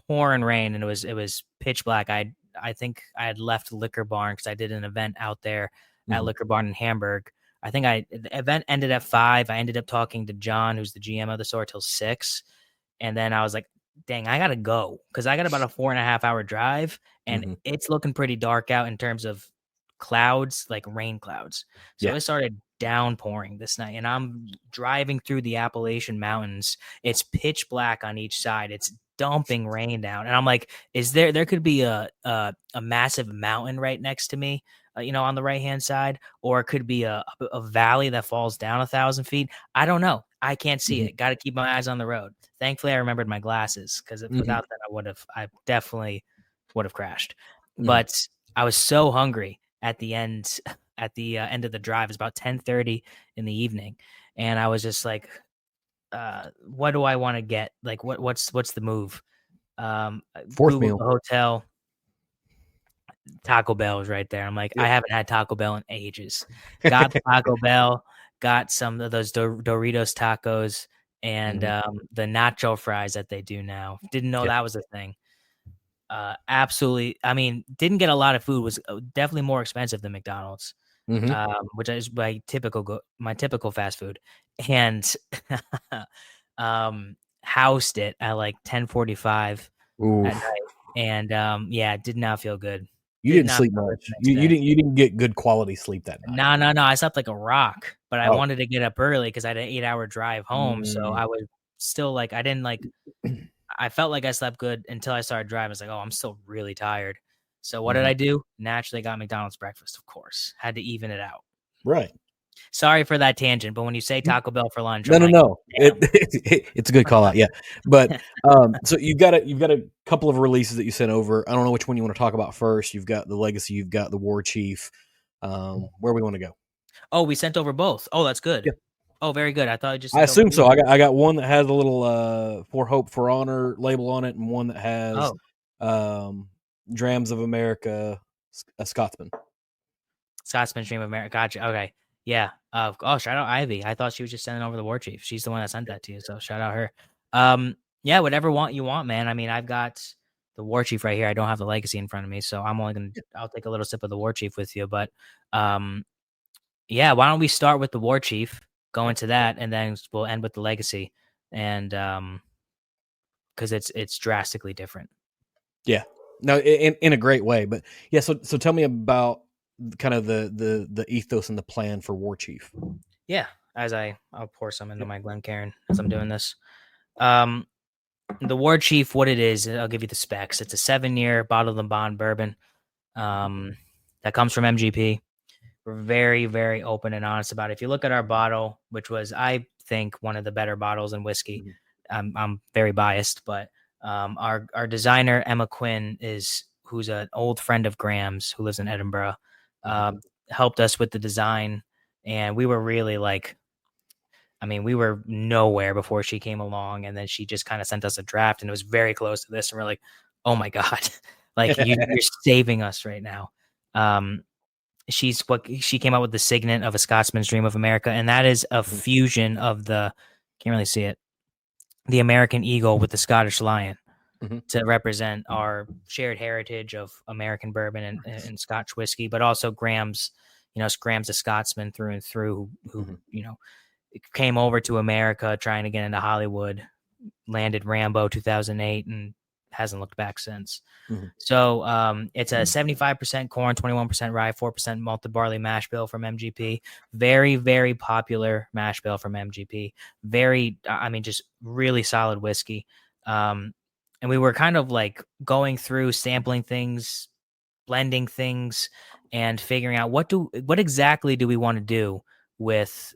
pouring rain and it was pitch black. I think I had left Liquor Barn because I did an event out there at Mm-hmm. Liquor Barn in Hamburg. The event ended at 5. I ended up talking to John, who's the GM of the store, till 6. And then I was like, dang, I gotta go because I got about a 4.5 hour drive and Mm-hmm. it's looking pretty dark out in terms of clouds, like rain clouds. So Yeah. it started downpouring this night and I'm driving through the Appalachian Mountains. It's pitch black on each side. It's dumping rain down. And I'm like, there could be a massive mountain right next to me, on the right-hand side, or it could be a valley that falls down 1,000 feet. I don't know. I can't see Mm-hmm. it. Got to keep my eyes on the road. Thankfully, I remembered my glasses because Mm-hmm. without that, I definitely would have crashed. Mm-hmm. But I was so hungry at the end, end of the drive. It's about 10:30 in the evening, and I was just like, "What do I want to get? Like, what's the move?" Fourth Google meal. the hotel. Taco Bell is right there. I'm like, Yep. I haven't had Taco Bell in ages. Got the Taco Bell, got some of those Doritos tacos, and the nacho fries that they do now. Didn't know that was a thing. Absolutely. I mean, didn't get a lot of food. Was definitely more expensive than McDonald's, Mm-hmm. which is my typical fast food, and housed it at like 10:45 at Oof. night, and yeah, did not feel good. You Did didn't not sleep feel good the much. next You day. didn't get good quality sleep that night. No. I slept like a rock, but I Oh. wanted to get up early because I had an 8-hour drive home. So Mm. I was still like, I didn't like, I felt like I slept good until I started driving. I was like, oh, I'm still really tired. So what did Mm-hmm. I do? Naturally got McDonald's breakfast, of course. Had to even it out. Right. Sorry for that tangent, but when you say Taco Bell for lunch, No, I'm no, like, no. damn. It's a good call out. Yeah. But so you've got a couple of releases that you sent over. I don't know which one you want to talk about first. You've got the Legacy, you've got the War Chief. Where we want to go? Oh, we sent over both. Oh, that's good. Yeah. Oh, very good. I thought I just I sent over assume so. one. I got one that has a little For Hope for Honor label on it, and one that has Drams of America, a Scotsman. Scotsman's Dream of America. Gotcha. Okay. Yeah. Shout out Ivy. I thought she was just sending over the War Chief. She's the one that sent that to you. So shout out her. Yeah, whatever you want, man. I mean, I've got the War Chief right here. I don't have the Legacy in front of me, so I'll take a little sip of the War Chief with you. But yeah, why don't we start with the War Chief, go into that, and then we'll end with the Legacy, and because it's drastically different. Yeah. No, in a great way. But yeah, so tell me about kind of the ethos and the plan for War Chief. Yeah, I'll pour some into my Glencairn as I'm doing this. The War Chief, what it is, I'll give you the specs. It's a 7-year bottled and bond bourbon that comes from MGP. We're very, very open and honest about it. If you look at our bottle, which was, I think, one of the better bottles in whiskey, I'm very biased, but our designer, Emma Quinn, who's an old friend of Graham's who lives in Edinburgh, helped us with the design. And we were really we were nowhere before she came along, and then she just kind of sent us a draft, and it was very close to this. And we're like, oh my God, like you're saving us right now. She came out with the signet of A Scotsman's Dream of America, and that is a fusion of can't really see it, the American eagle with the Scottish lion to represent our shared heritage of American bourbon and Scotch whiskey, but also Graham's a Scotsman through and through who came over to America trying to get into Hollywood, landed Rambo 2008, and hasn't looked back since. So it's a 75% corn, 21% rye, 4% malted barley mash bill from MGP. Very, very popular mash bill from MGP. Just really solid whiskey. And we were kind of like going through sampling things, blending things, and figuring out what exactly do we want to do with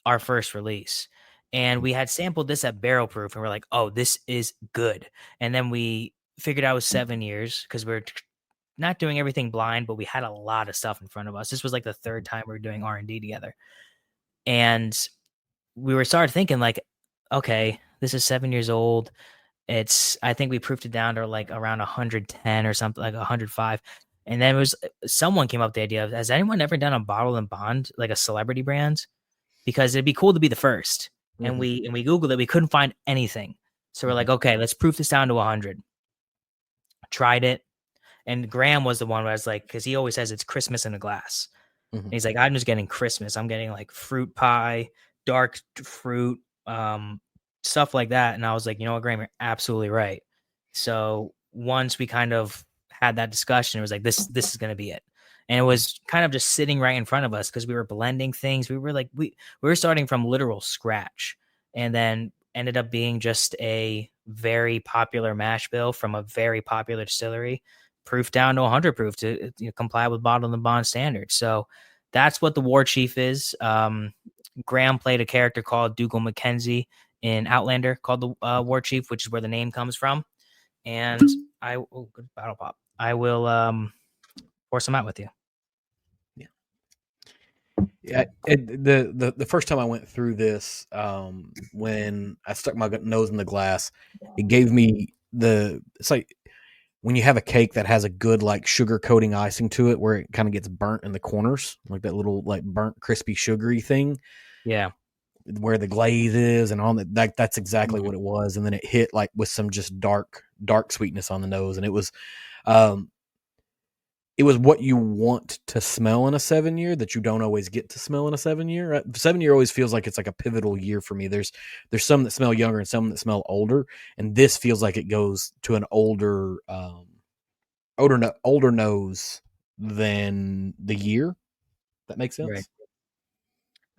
our first release. And we had sampled this at barrel proof, and we're like, oh, this is good. And then we figured out it was 7 years because we're not doing everything blind, but we had a lot of stuff in front of us. This was like the third time we were doing R&D together. And we started thinking like, okay, this is 7 years old. I think we proofed it down to like around 110 or something, like 105. And then someone came up with the idea of, has anyone ever done a bottle and bond, like a celebrity brand? Because it'd be cool to be the first. And we Googled it, we couldn't find anything. So we're like, okay, let's proof this down to 100. Tried it. And Graham was the one where I was like, because he always says it's Christmas in a glass. And he's like, I'm just getting Christmas. I'm getting like fruit pie, dark fruit, stuff like that. And I was like, you know what, Graham, you're absolutely right. So once we kind of had that discussion, it was like, this is going to be it. And it was kind of just sitting right in front of us because we were blending things. We were like, we were starting from literal scratch, and then ended up being just a very popular mash bill from a very popular distillery, proof down to 100 proof to comply with bottle and bond standards. So that's what the War Chief is. Graham played a character called Dougal Mackenzie in Outlander called the War Chief, which is where the name comes from. And good battle pop. I will pour some out with you. Yeah, the first time I went through this, when I stuck my nose in the glass, it gave me it's like when you have a cake that has a good like sugar coating icing to it, where it kind of gets burnt in the corners, like that little like burnt crispy sugary thing. Yeah, where the glaze is and all that. That's exactly what it was. And then it hit like with some just dark sweetness on the nose, and it was what you want to smell in a 7 year that you don't always get to smell in a 7 year. 7 year always feels like it's like a pivotal year for me. There's some that smell younger and some that smell older, and this feels like it goes to an older nose than the year. That makes sense. Right.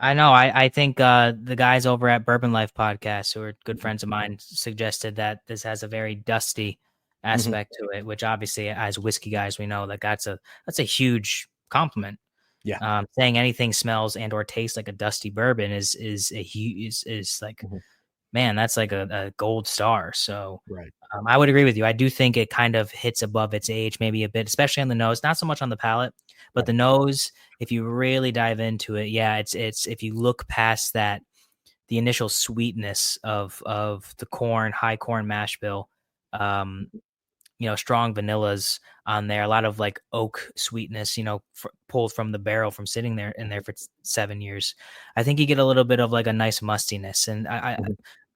I know. I think the guys over at Bourbon Life podcast, who are good friends of mine, suggested that this has a very dusty aspect to it, which obviously, as whiskey guys, we know that that's a huge compliment. Yeah. Saying anything smells and or tastes like a dusty bourbon is like, man, that's like a gold star. So Right. I would agree with you. I do think it kind of hits above its age, maybe a bit, especially on the nose, not so much on the palate, but the nose, if you really dive into it, yeah, it's if you look past that, the initial sweetness of the corn, high corn mash bill, strong vanillas on there, a lot of like oak sweetness, pulled from the barrel from sitting there in there for 7 years. I think you get a little bit of like a nice mustiness, and I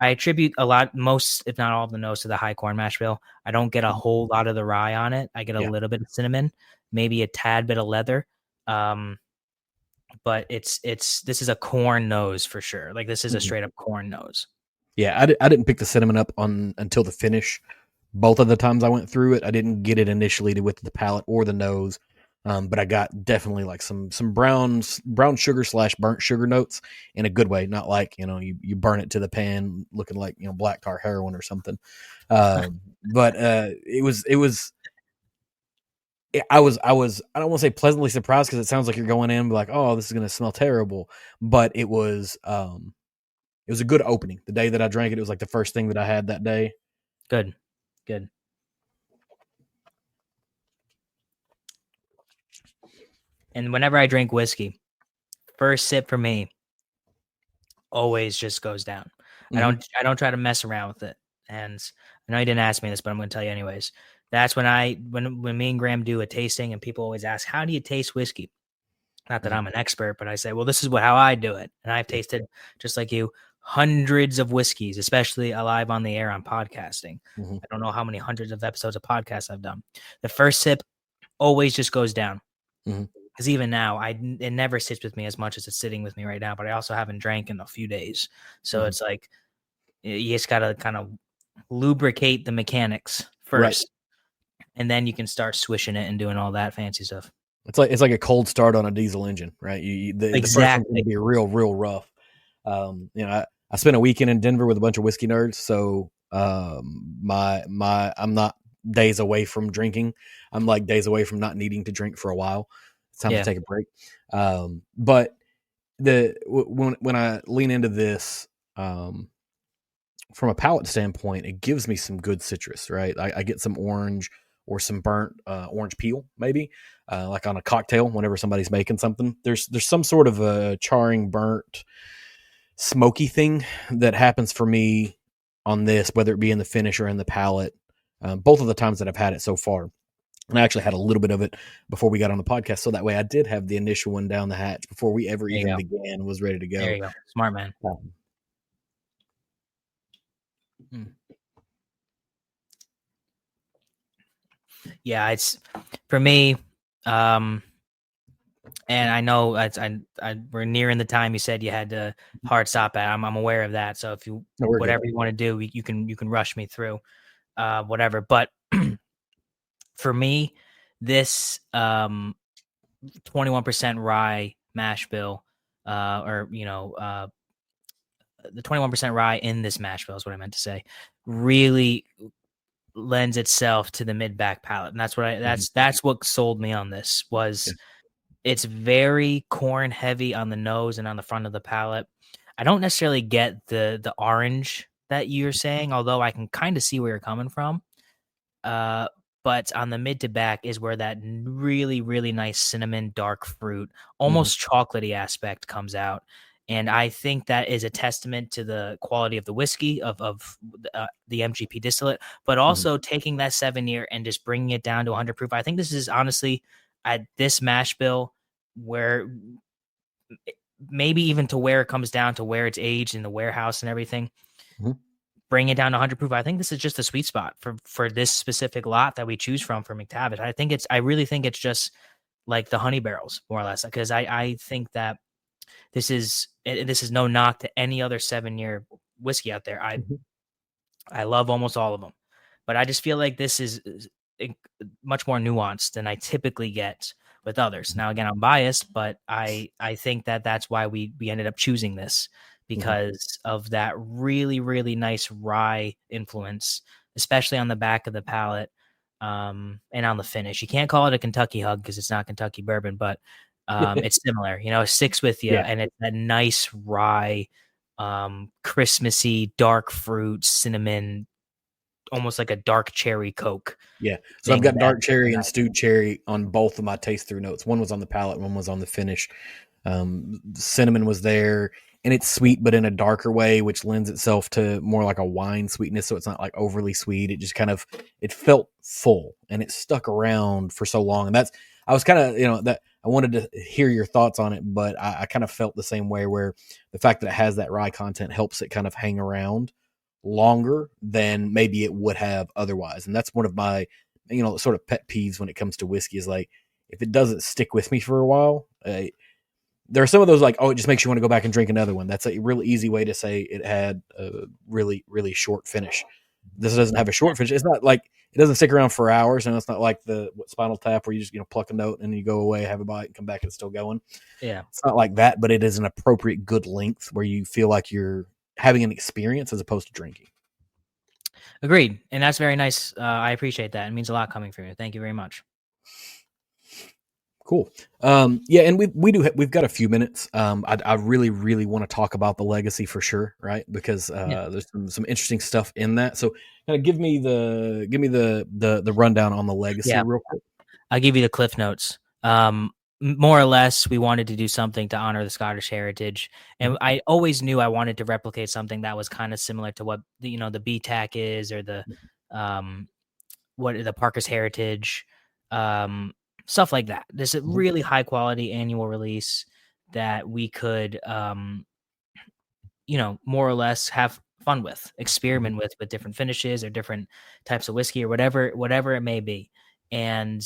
attribute a lot, most, if not all of the nose to the high corn mash bill. I don't get a whole lot of the rye on it. I get a little bit of cinnamon, maybe a tad bit of leather. But this is a corn nose for sure. Like this is a straight up corn nose. Yeah. I didn't pick the cinnamon up until the finish. Both of the times I went through it, I didn't get it initially with the palate or the nose. But I got definitely like some brown sugar / burnt sugar notes in a good way, not like, you burn it to the pan looking like, black tar heroin or something. But I was, I don't want to say pleasantly surprised, because it sounds like you're going in like, oh, this is going to smell terrible. But it was a good opening. The day that I drank it, it was like the first thing that I had that day. Good. And whenever I drink whiskey, first sip for me always just goes down. I don't try to mess around with it. And I know you didn't ask me this, but I'm going to tell you anyways. That's when me and Graham do a tasting, and people always ask, how do you taste whiskey? Not that I'm an expert, but I say, well, this is how I do it. And I've tasted, just like you, hundreds of whiskeys, especially alive on the air on podcasting. I don't know how many hundreds of episodes of podcasts I've done. The first sip always just goes down. Because even now, it never sits with me as much as it's sitting with me right now. But I also haven't drank in a few days. So it's like, you just got to kind of lubricate the mechanics first. Right. And then you can start swishing it and doing all that fancy stuff. It's like a cold start on a diesel engine, right? The first one's going to be real rough. I spent a weekend in Denver with a bunch of whiskey nerds, so I'm not days away from drinking. I'm like days away from not needing to drink for a while. It's time to take a break. But when I lean into this, from a palate standpoint, it gives me some good citrus, right? I get some orange or some burnt orange peel, maybe, like on a cocktail. Whenever somebody's making something, there's some sort of a charring, burnt, smoky thing that happens for me on this, whether it be in the finish or in the palate. Both of the times that I've had it so far. And I actually had a little bit of it before we got on the podcast. So that way I did have the initial one down the hatch before we ever even began, was ready to go. There you go. Smart man. Yeah, it's for me. And I know we're nearing the time you said you had to hard stop at. I'm aware of that. So if you whatever you want to do, you can rush me through, whatever. But for me, this 21% rye mash bill, or the 21% rye in this mash bill is what I meant to say, really lends itself to the mid back palate, and that's what that's what sold me on this. Was it's very corn heavy on the nose and on the front of the palate. I don't necessarily get the orange that you're saying, although I can kind of see where you're coming from. But on the mid to back is where that really, really nice cinnamon, dark fruit, almost chocolatey aspect comes out. And I think that is a testament to the quality of the whiskey, of the MGP distillate, but also taking that 7-year and just bringing it down to 100 proof. I think this is honestly, at this mash bill, where maybe even to where it comes down to where it's aged in the warehouse and everything, bring it down to 100 proof. I think this is just a sweet spot for this specific lot that we choose from for McTavish. I really think it's just like the honey barrels, more or less, because I think that this is no knock to any other 7-year whiskey out there. I love almost all of them, but I just feel like this is much more nuanced than I typically get with others. Now, again, I'm biased, but I think that that's why we ended up choosing this, because of that really, really nice rye influence, especially on the back of the palate, and on the finish. You can't call it a Kentucky hug because it's not Kentucky bourbon, but it's similar. It sticks with you, and it's that nice rye, Christmassy, dark fruit, cinnamon, almost like a dark cherry Coke. Yeah. So I've got dark cherry and stewed cherry on both of my taste through notes. One was on the palate, one was on the finish. Cinnamon was there, and it's sweet, but in a darker way, which lends itself to more like a wine sweetness. So it's not like overly sweet. It just it felt full, and it stuck around for so long. And I was kind of, that I wanted to hear your thoughts on it, but I kind of felt the same way, where the fact that it has that rye content helps it kind of hang around longer than maybe it would have otherwise. And that's one of my, sort of pet peeves when it comes to whiskey, is like, if it doesn't stick with me for a while, there are some of those like, oh, it just makes you want to go back and drink another one. That's a real easy way to say it had a really, really short finish. This doesn't have a short finish. It's not like, it doesn't stick around for hours, and it's not like the Spinal Tap where you just, pluck a note and you go away, have a bite, and come back and it's still going. Yeah. It's not like that, but it is an appropriate good length where you feel like you're having an experience as opposed to drinking. Agreed. And that's very nice. I appreciate that. It means a lot coming from you. Thank you very much. Cool. Yeah, and we've got a few minutes. I really, really want to talk about the legacy for sure, right? Because there's some interesting stuff in that. So kind of give me the rundown on the legacy real quick. I'll give you the cliff notes. More or less, we wanted to do something to honor the Scottish heritage, and I always knew I wanted to replicate something that was kind of similar to what the BTAC is, or the Parker's Heritage, stuff like that. This is a really high quality annual release that we could, more or less have fun with, experiment with different finishes or different types of whiskey or whatever it may be, and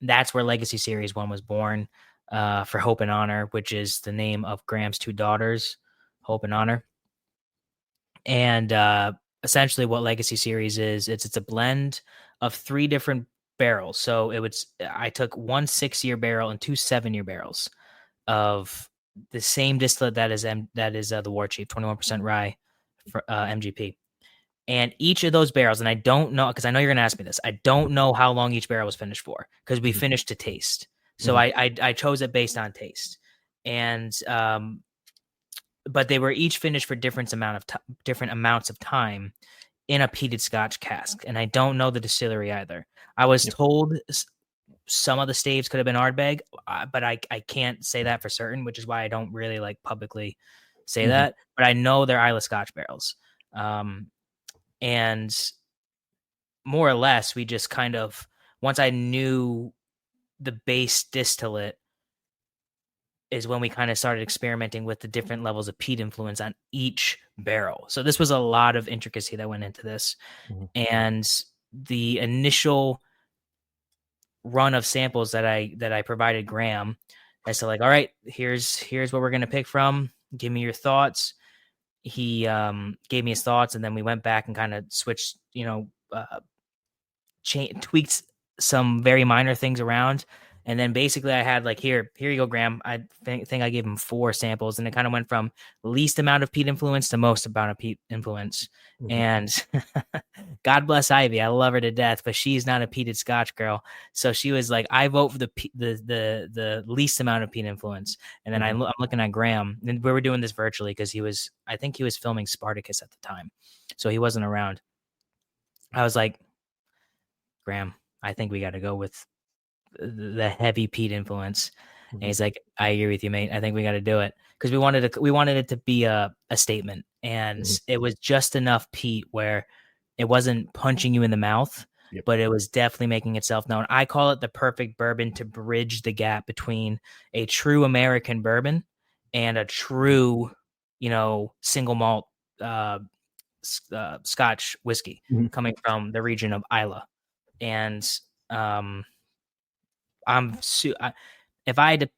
that's where Legacy Series 1 was born, for Hope and Honor, which is the name of Graham's 2 daughters, Hope and Honor. And essentially what Legacy Series is, it's a blend of 3 different barrels. So I took 1 6-year barrel and 2 7-year barrels of the same distillate that is the War Chief, 21% rye for MGP. And each of those barrels, and I don't know, because I know you're going to ask me this, I don't know how long each barrel was finished for, because we finished to taste. So I chose it based on taste. And but they were each finished for different amounts of time in a peated Scotch cask, and I don't know the distillery either. I was told some of the staves could have been Ardbeg, but I can't say that for certain, which is why I don't really like publicly say that. But I know they're Islay Scotch barrels, and more or less, we just kind of, once I knew the base distillate, is when we kind of started experimenting with the different levels of peat influence on each barrel. So this was a lot of intricacy that went into this. And the initial run of samples that I provided Graham, I said, like, all right, here's what we're going to pick from. Give me your thoughts. He gave me his thoughts, and then we went back and kind of switched, tweaked some very minor things around. And then basically I had like, here you go, Graham. I think I gave him 4 samples, and it kind of went from least amount of peat influence to most amount of peat influence. And God bless Ivy. I love her to death, but she's not a peated Scotch girl. So she was like, I vote for the least amount of peat influence. And then I'm looking at Graham, and we were doing this virtually because I think he was filming Spartacus at the time. So he wasn't around. I was like, Graham, I think we got to go with the heavy peat influence. And he's like, I agree with you, mate. I think we got to do it, because we wanted it to be a statement, and it was just enough peat where it wasn't punching you in the mouth, but it was definitely making itself known. I call it the perfect bourbon to bridge the gap between a true American bourbon and a true, single malt Scotch whiskey coming from the region of Islay. And if I had to,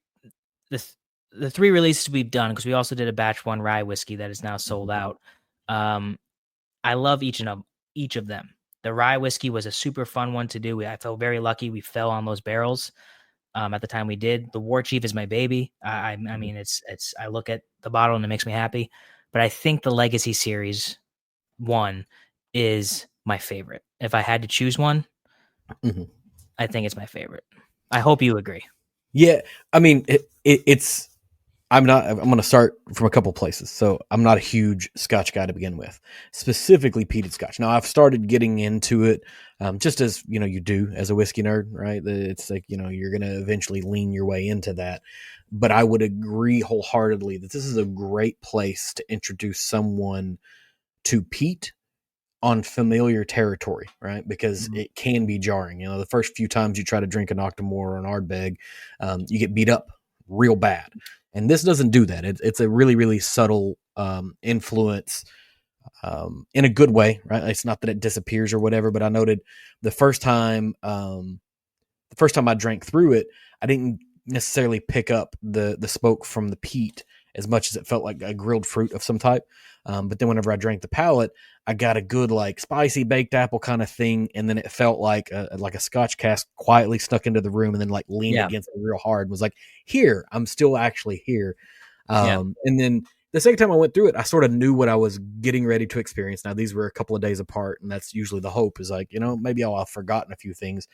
the 3 releases we've done, because we also did a batch 1 rye whiskey that is now sold out. I love each of them. The rye whiskey was a super fun one to do. I felt very lucky we fell on those barrels at the time we did. The War Chief is my baby. I mean, it's I look at the bottle and it makes me happy. But I think the Legacy Series 1 is my favorite. If I had to choose one, I think it's my favorite. I hope you agree. Yeah, I mean, it's. I'm going to start from a couple places. So I'm not a huge Scotch guy to begin with, specifically peated Scotch. Now I've started getting into it, just as you do as a whiskey nerd, right? It's like you're going to eventually lean your way into that. But I would agree wholeheartedly that this is a great place to introduce someone to peat on familiar territory, right? Because it can be jarring. The first few times you try to drink an Octomore or an Ardbeg, you get beat up real bad. And this doesn't do that. It's a really, really subtle influence in a good way, right? It's not that it disappears or whatever, but I noted the first time I drank through it, I didn't necessarily pick up the smoke from the peat as much as it felt like a grilled fruit of some type. But then whenever I drank the palate, I got a good like spicy baked apple kind of thing, and then it felt like a Scotch cask quietly stuck into the room, and then like leaned against it real hard. And was like, here, I'm still actually here. And then the second time I went through it, I sort of knew what I was getting ready to experience. Now these were a couple of days apart, and that's usually the hope is like maybe I'll have forgotten a few things,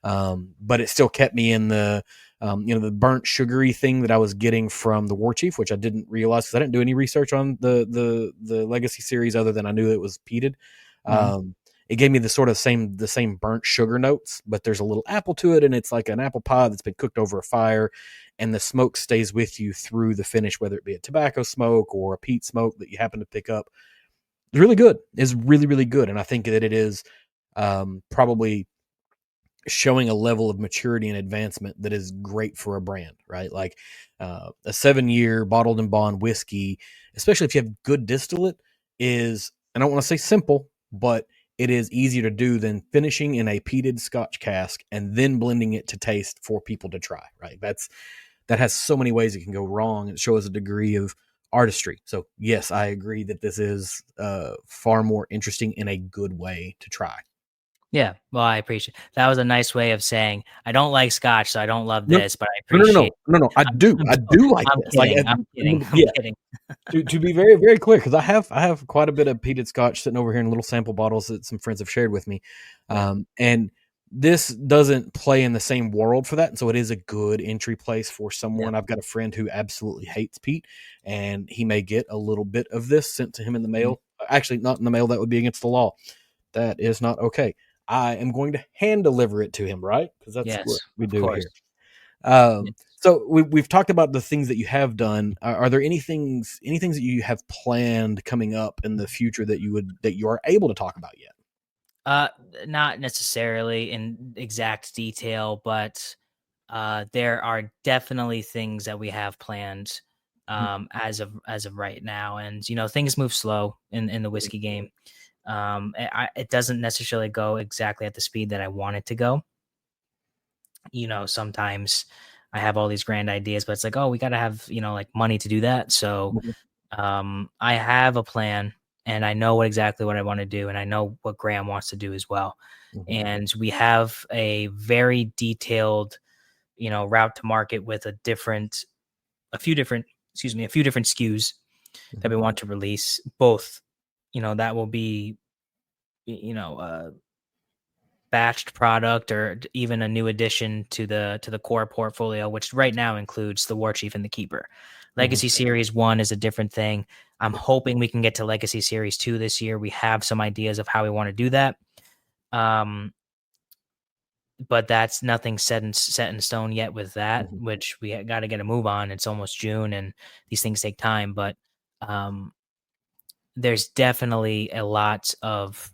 but it still kept me in the the burnt sugary thing that I was getting from the War Chief, which I didn't realize because I didn't do any research on the Legacy Series other than I knew it was peated. It gave me the same burnt sugar notes, but there's a little apple to it, and it's like an apple pie that's been cooked over a fire, and the smoke stays with you through the finish, whether it be a tobacco smoke or a peat smoke that you happen to pick up. It's really good. It's really, really good, and I think that it is probably showing a level of maturity and advancement that is great for a brand, right? Like a 7-year bottled and bond whiskey, especially if you have good distillate, is, I don't want to say simple, but it is easier to do than finishing in a peated Scotch cask and then blending it to taste for people to try, right? That has so many ways it can go wrong. It shows a degree of artistry. So yes, I agree that this is far more interesting in a good way to try. Yeah, well, I appreciate that. Was a nice way of saying I don't like Scotch, so I don't love this, but I appreciate. No. I do like this. I'm kidding. I'm kidding. to be very, very clear, because I have quite a bit of peated Scotch sitting over here in little sample bottles that some friends have shared with me, and this doesn't play in the same world for that. And so it is a good entry place for someone. I've got a friend who absolutely hates peat, and he may get a little bit of this sent to him in the mail. Actually, not in the mail. That would be against the law. That is not okay. I am going to hand deliver it to him, right? Because that's Yes, what we of do course. here. So we've talked about the things that you have done. Are there any things that you have planned coming up in the future that you are able to talk about yet? Not necessarily in exact detail, but there are definitely things that we have planned as of right now, and things move slow in the whiskey game. It doesn't necessarily go exactly at the speed that I want it to go. Sometimes I have all these grand ideas, but it's like, oh, we got to have like money to do that. So I have a plan, and I know exactly what I want to do, and I know what Graham wants to do as well. And we have a very detailed, route to market with a few different SKUs that we want to release. Both, that will be, you know, uh, batched product or even a new addition to the core portfolio, which right now includes the War Chief and the Keeper. Legacy Series 1 is a different thing. I'm hoping we can get to Legacy Series 2 this year. We have some ideas of how we want to do that. But that's nothing set in stone yet with that, which we got to get a move on. It's almost June, and these things take time. But there's definitely a lot of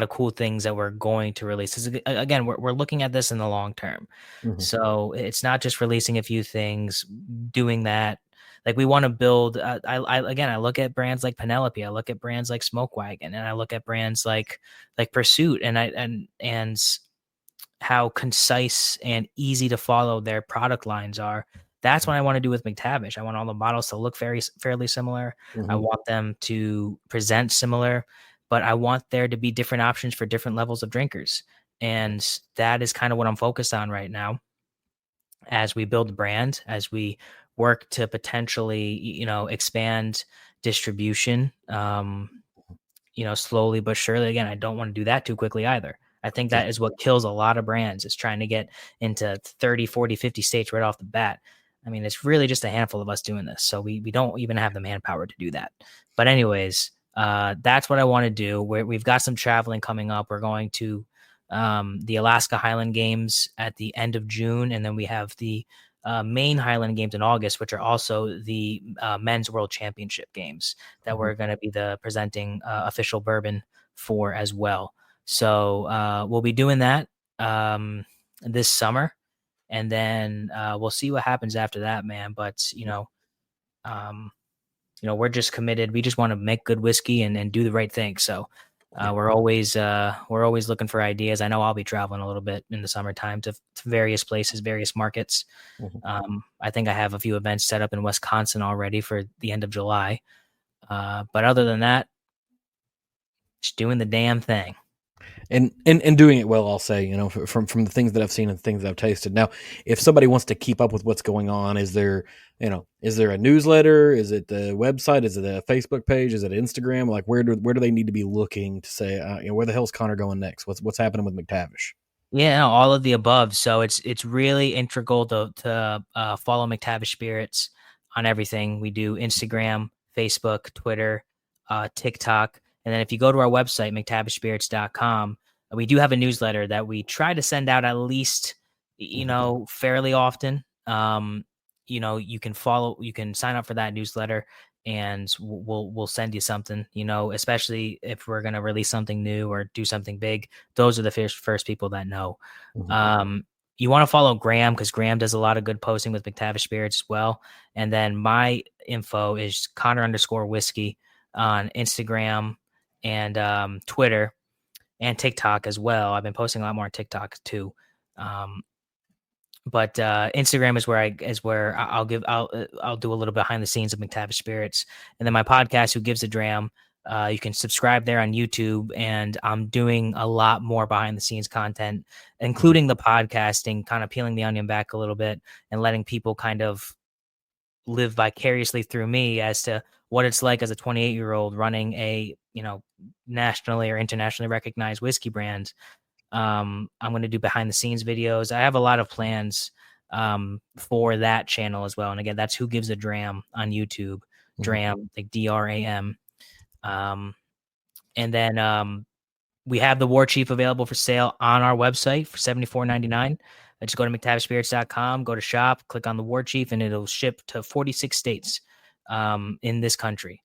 cool things that we're going to release. Again, we're looking at this in the long term. So it's not just releasing a few things, doing that. Like we want to build. I look at brands like Penelope. I look at brands like Smoke Wagon, and I look at brands like Pursuit, and how concise and easy to follow their product lines are. That's what I want to do with McTavish. I want all the bottles to look fairly similar. I want them to present similar, but I want there to be different options for different levels of drinkers. And that is kind of what I'm focused on right now as we build the brand, as we work to potentially, expand distribution, slowly but surely. Again, I don't want to do that too quickly either. I think that is what kills a lot of brands, is trying to get into 30, 40, 50 states right off the bat. I mean, it's really just a handful of us doing this. So we don't even have the manpower to do that. But anyways, that's what I want to do. We've got some traveling coming up. We're going to the Alaska Highland Games at the end of June. And then we have the Maine Highland Games in August, which are also the Men's World Championship Games that we're going to be the presenting official bourbon for as well. So we'll be doing that this summer, and then we'll see what happens after that, man. But we're just committed. We just want to make good whiskey and do the right thing. So we're always looking for ideas. I know I'll be traveling a little bit in the summertime to various places, various markets. I think I have a few events set up in Wisconsin already for the end of July. But other than that, just doing the damn thing. And doing it well, I'll say, from the things that I've seen and things that I've tasted. Now, if somebody wants to keep up with what's going on, is there a newsletter? Is it the website? Is it a Facebook page? Is it Instagram? Like where do they need to be looking to say, where the hell's Connor going next? What's happening with McTavish? Yeah, no, all of the above. So it's really integral to follow McTavish Spirits on everything we do: Instagram, Facebook, Twitter, TikTok. And then if you go to our website, McTavishSpirits.com, we do have a newsletter that we try to send out at least, fairly often. You can sign up for that newsletter, and we'll send you something, especially if we're going to release something new or do something big. Those are the first people that know. You want to follow Graham, because Graham does a lot of good posting with McTavish Spirits as well. And then my info is Connor_whiskey on Instagram and Twitter and TikTok as well. I've been posting a lot more on TikTok too. But Instagram is where I'll do a little behind the scenes of McTavish Spirits, and then my podcast, Who Gives a Dram. You can subscribe there on YouTube, and I'm doing a lot more behind the scenes content, including the podcasting, kind of peeling the onion back a little bit and letting people kind of live vicariously through me as to what it's like as a 28-year-old running a, nationally or internationally recognized whiskey brand. I'm going to do behind the scenes videos. I have a lot of plans for that channel as well. And again, that's Who Gives a Dram on YouTube. Dram, like DRAM. And then we have the War Chief available for sale on our website for $74.99. Just go to McTavishSpirits.com, go to shop, click on the War Chief, and it'll ship to 46 states in this country.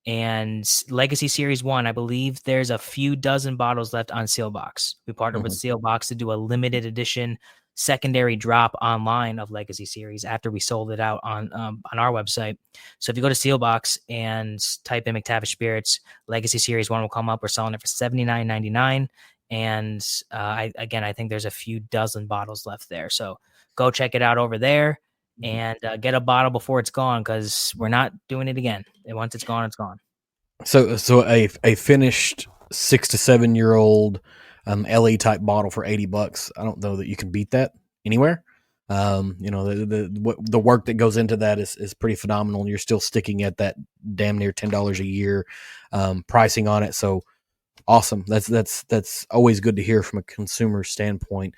And Legacy Series 1, I believe there's a few dozen bottles left on Sealbox. We partnered with Sealbox to do a limited edition secondary drop online of Legacy Series after we sold it out on our website. So if you go to Sealbox and type in McTavish Spirits, Legacy Series 1 will come up. We're selling it for $79.99. And I think there's a few dozen bottles left there. So go check it out over there and get a bottle before it's gone, because we're not doing it again. And once it's gone, it's gone. So a finished 6 to 7 year old LE type bottle for $80. I don't know that you can beat that anywhere. The work that goes into that is pretty phenomenal, and you're still sticking at that damn near $10 a year pricing on it. So awesome. That's always good to hear from a consumer standpoint.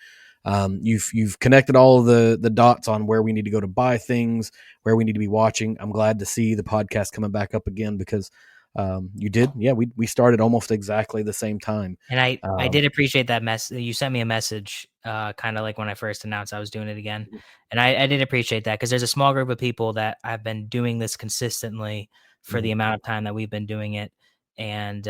You've connected all of the dots on where we need to go to buy things, where we need to be watching. I'm glad to see the podcast coming back up again, because you did. Yeah, we started almost exactly the same time. And I did appreciate that message. You sent me a message kind of like when I first announced I was doing it again. And I did appreciate that, because there's a small group of people that have been doing this consistently for the amount of time that we've been doing it. And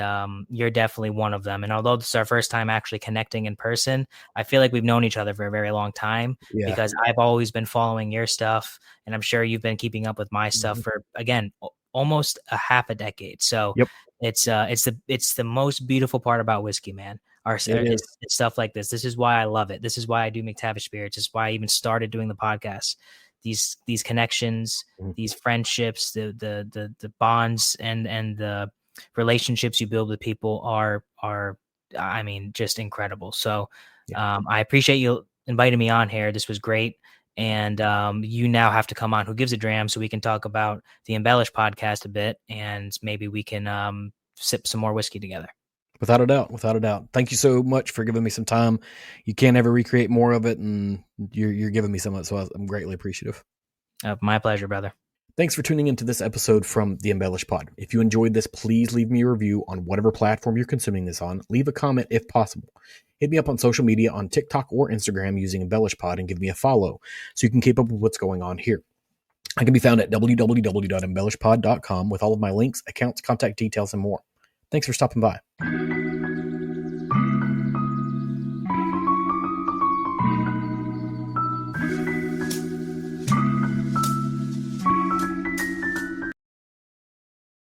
you're definitely one of them. And although this is our first time actually connecting in person, I feel like we've known each other for a very long time, because I've always been following your stuff, and I'm sure you've been keeping up with my stuff for, again, almost a half a decade. So it's the most beautiful part about whiskey, man. It's stuff like this. This is why I love it. This is why I do McTavish Spirits. This is why I even started doing the podcast. These connections, these friendships, the bonds and the relationships you build with people are I mean, just incredible. So I appreciate you inviting me on here. This was great. And you now have to come on Who Gives a Dram, so we can talk about the Embellish podcast a bit, and maybe we can sip some more whiskey together. Without a doubt. Thank you so much for giving me some time. You can't ever recreate more of it, and you're giving me so much, so I'm greatly appreciative. My pleasure, brother. Thanks for tuning into this episode from the EmbellishPod. If you enjoyed this, please leave me a review on whatever platform you're consuming this on. Leave a comment if possible. Hit me up on social media on TikTok or Instagram using EmbellishPod and give me a follow so you can keep up with what's going on here. I can be found at www.embellishpod.com with all of my links, accounts, contact details, and more. Thanks for stopping by.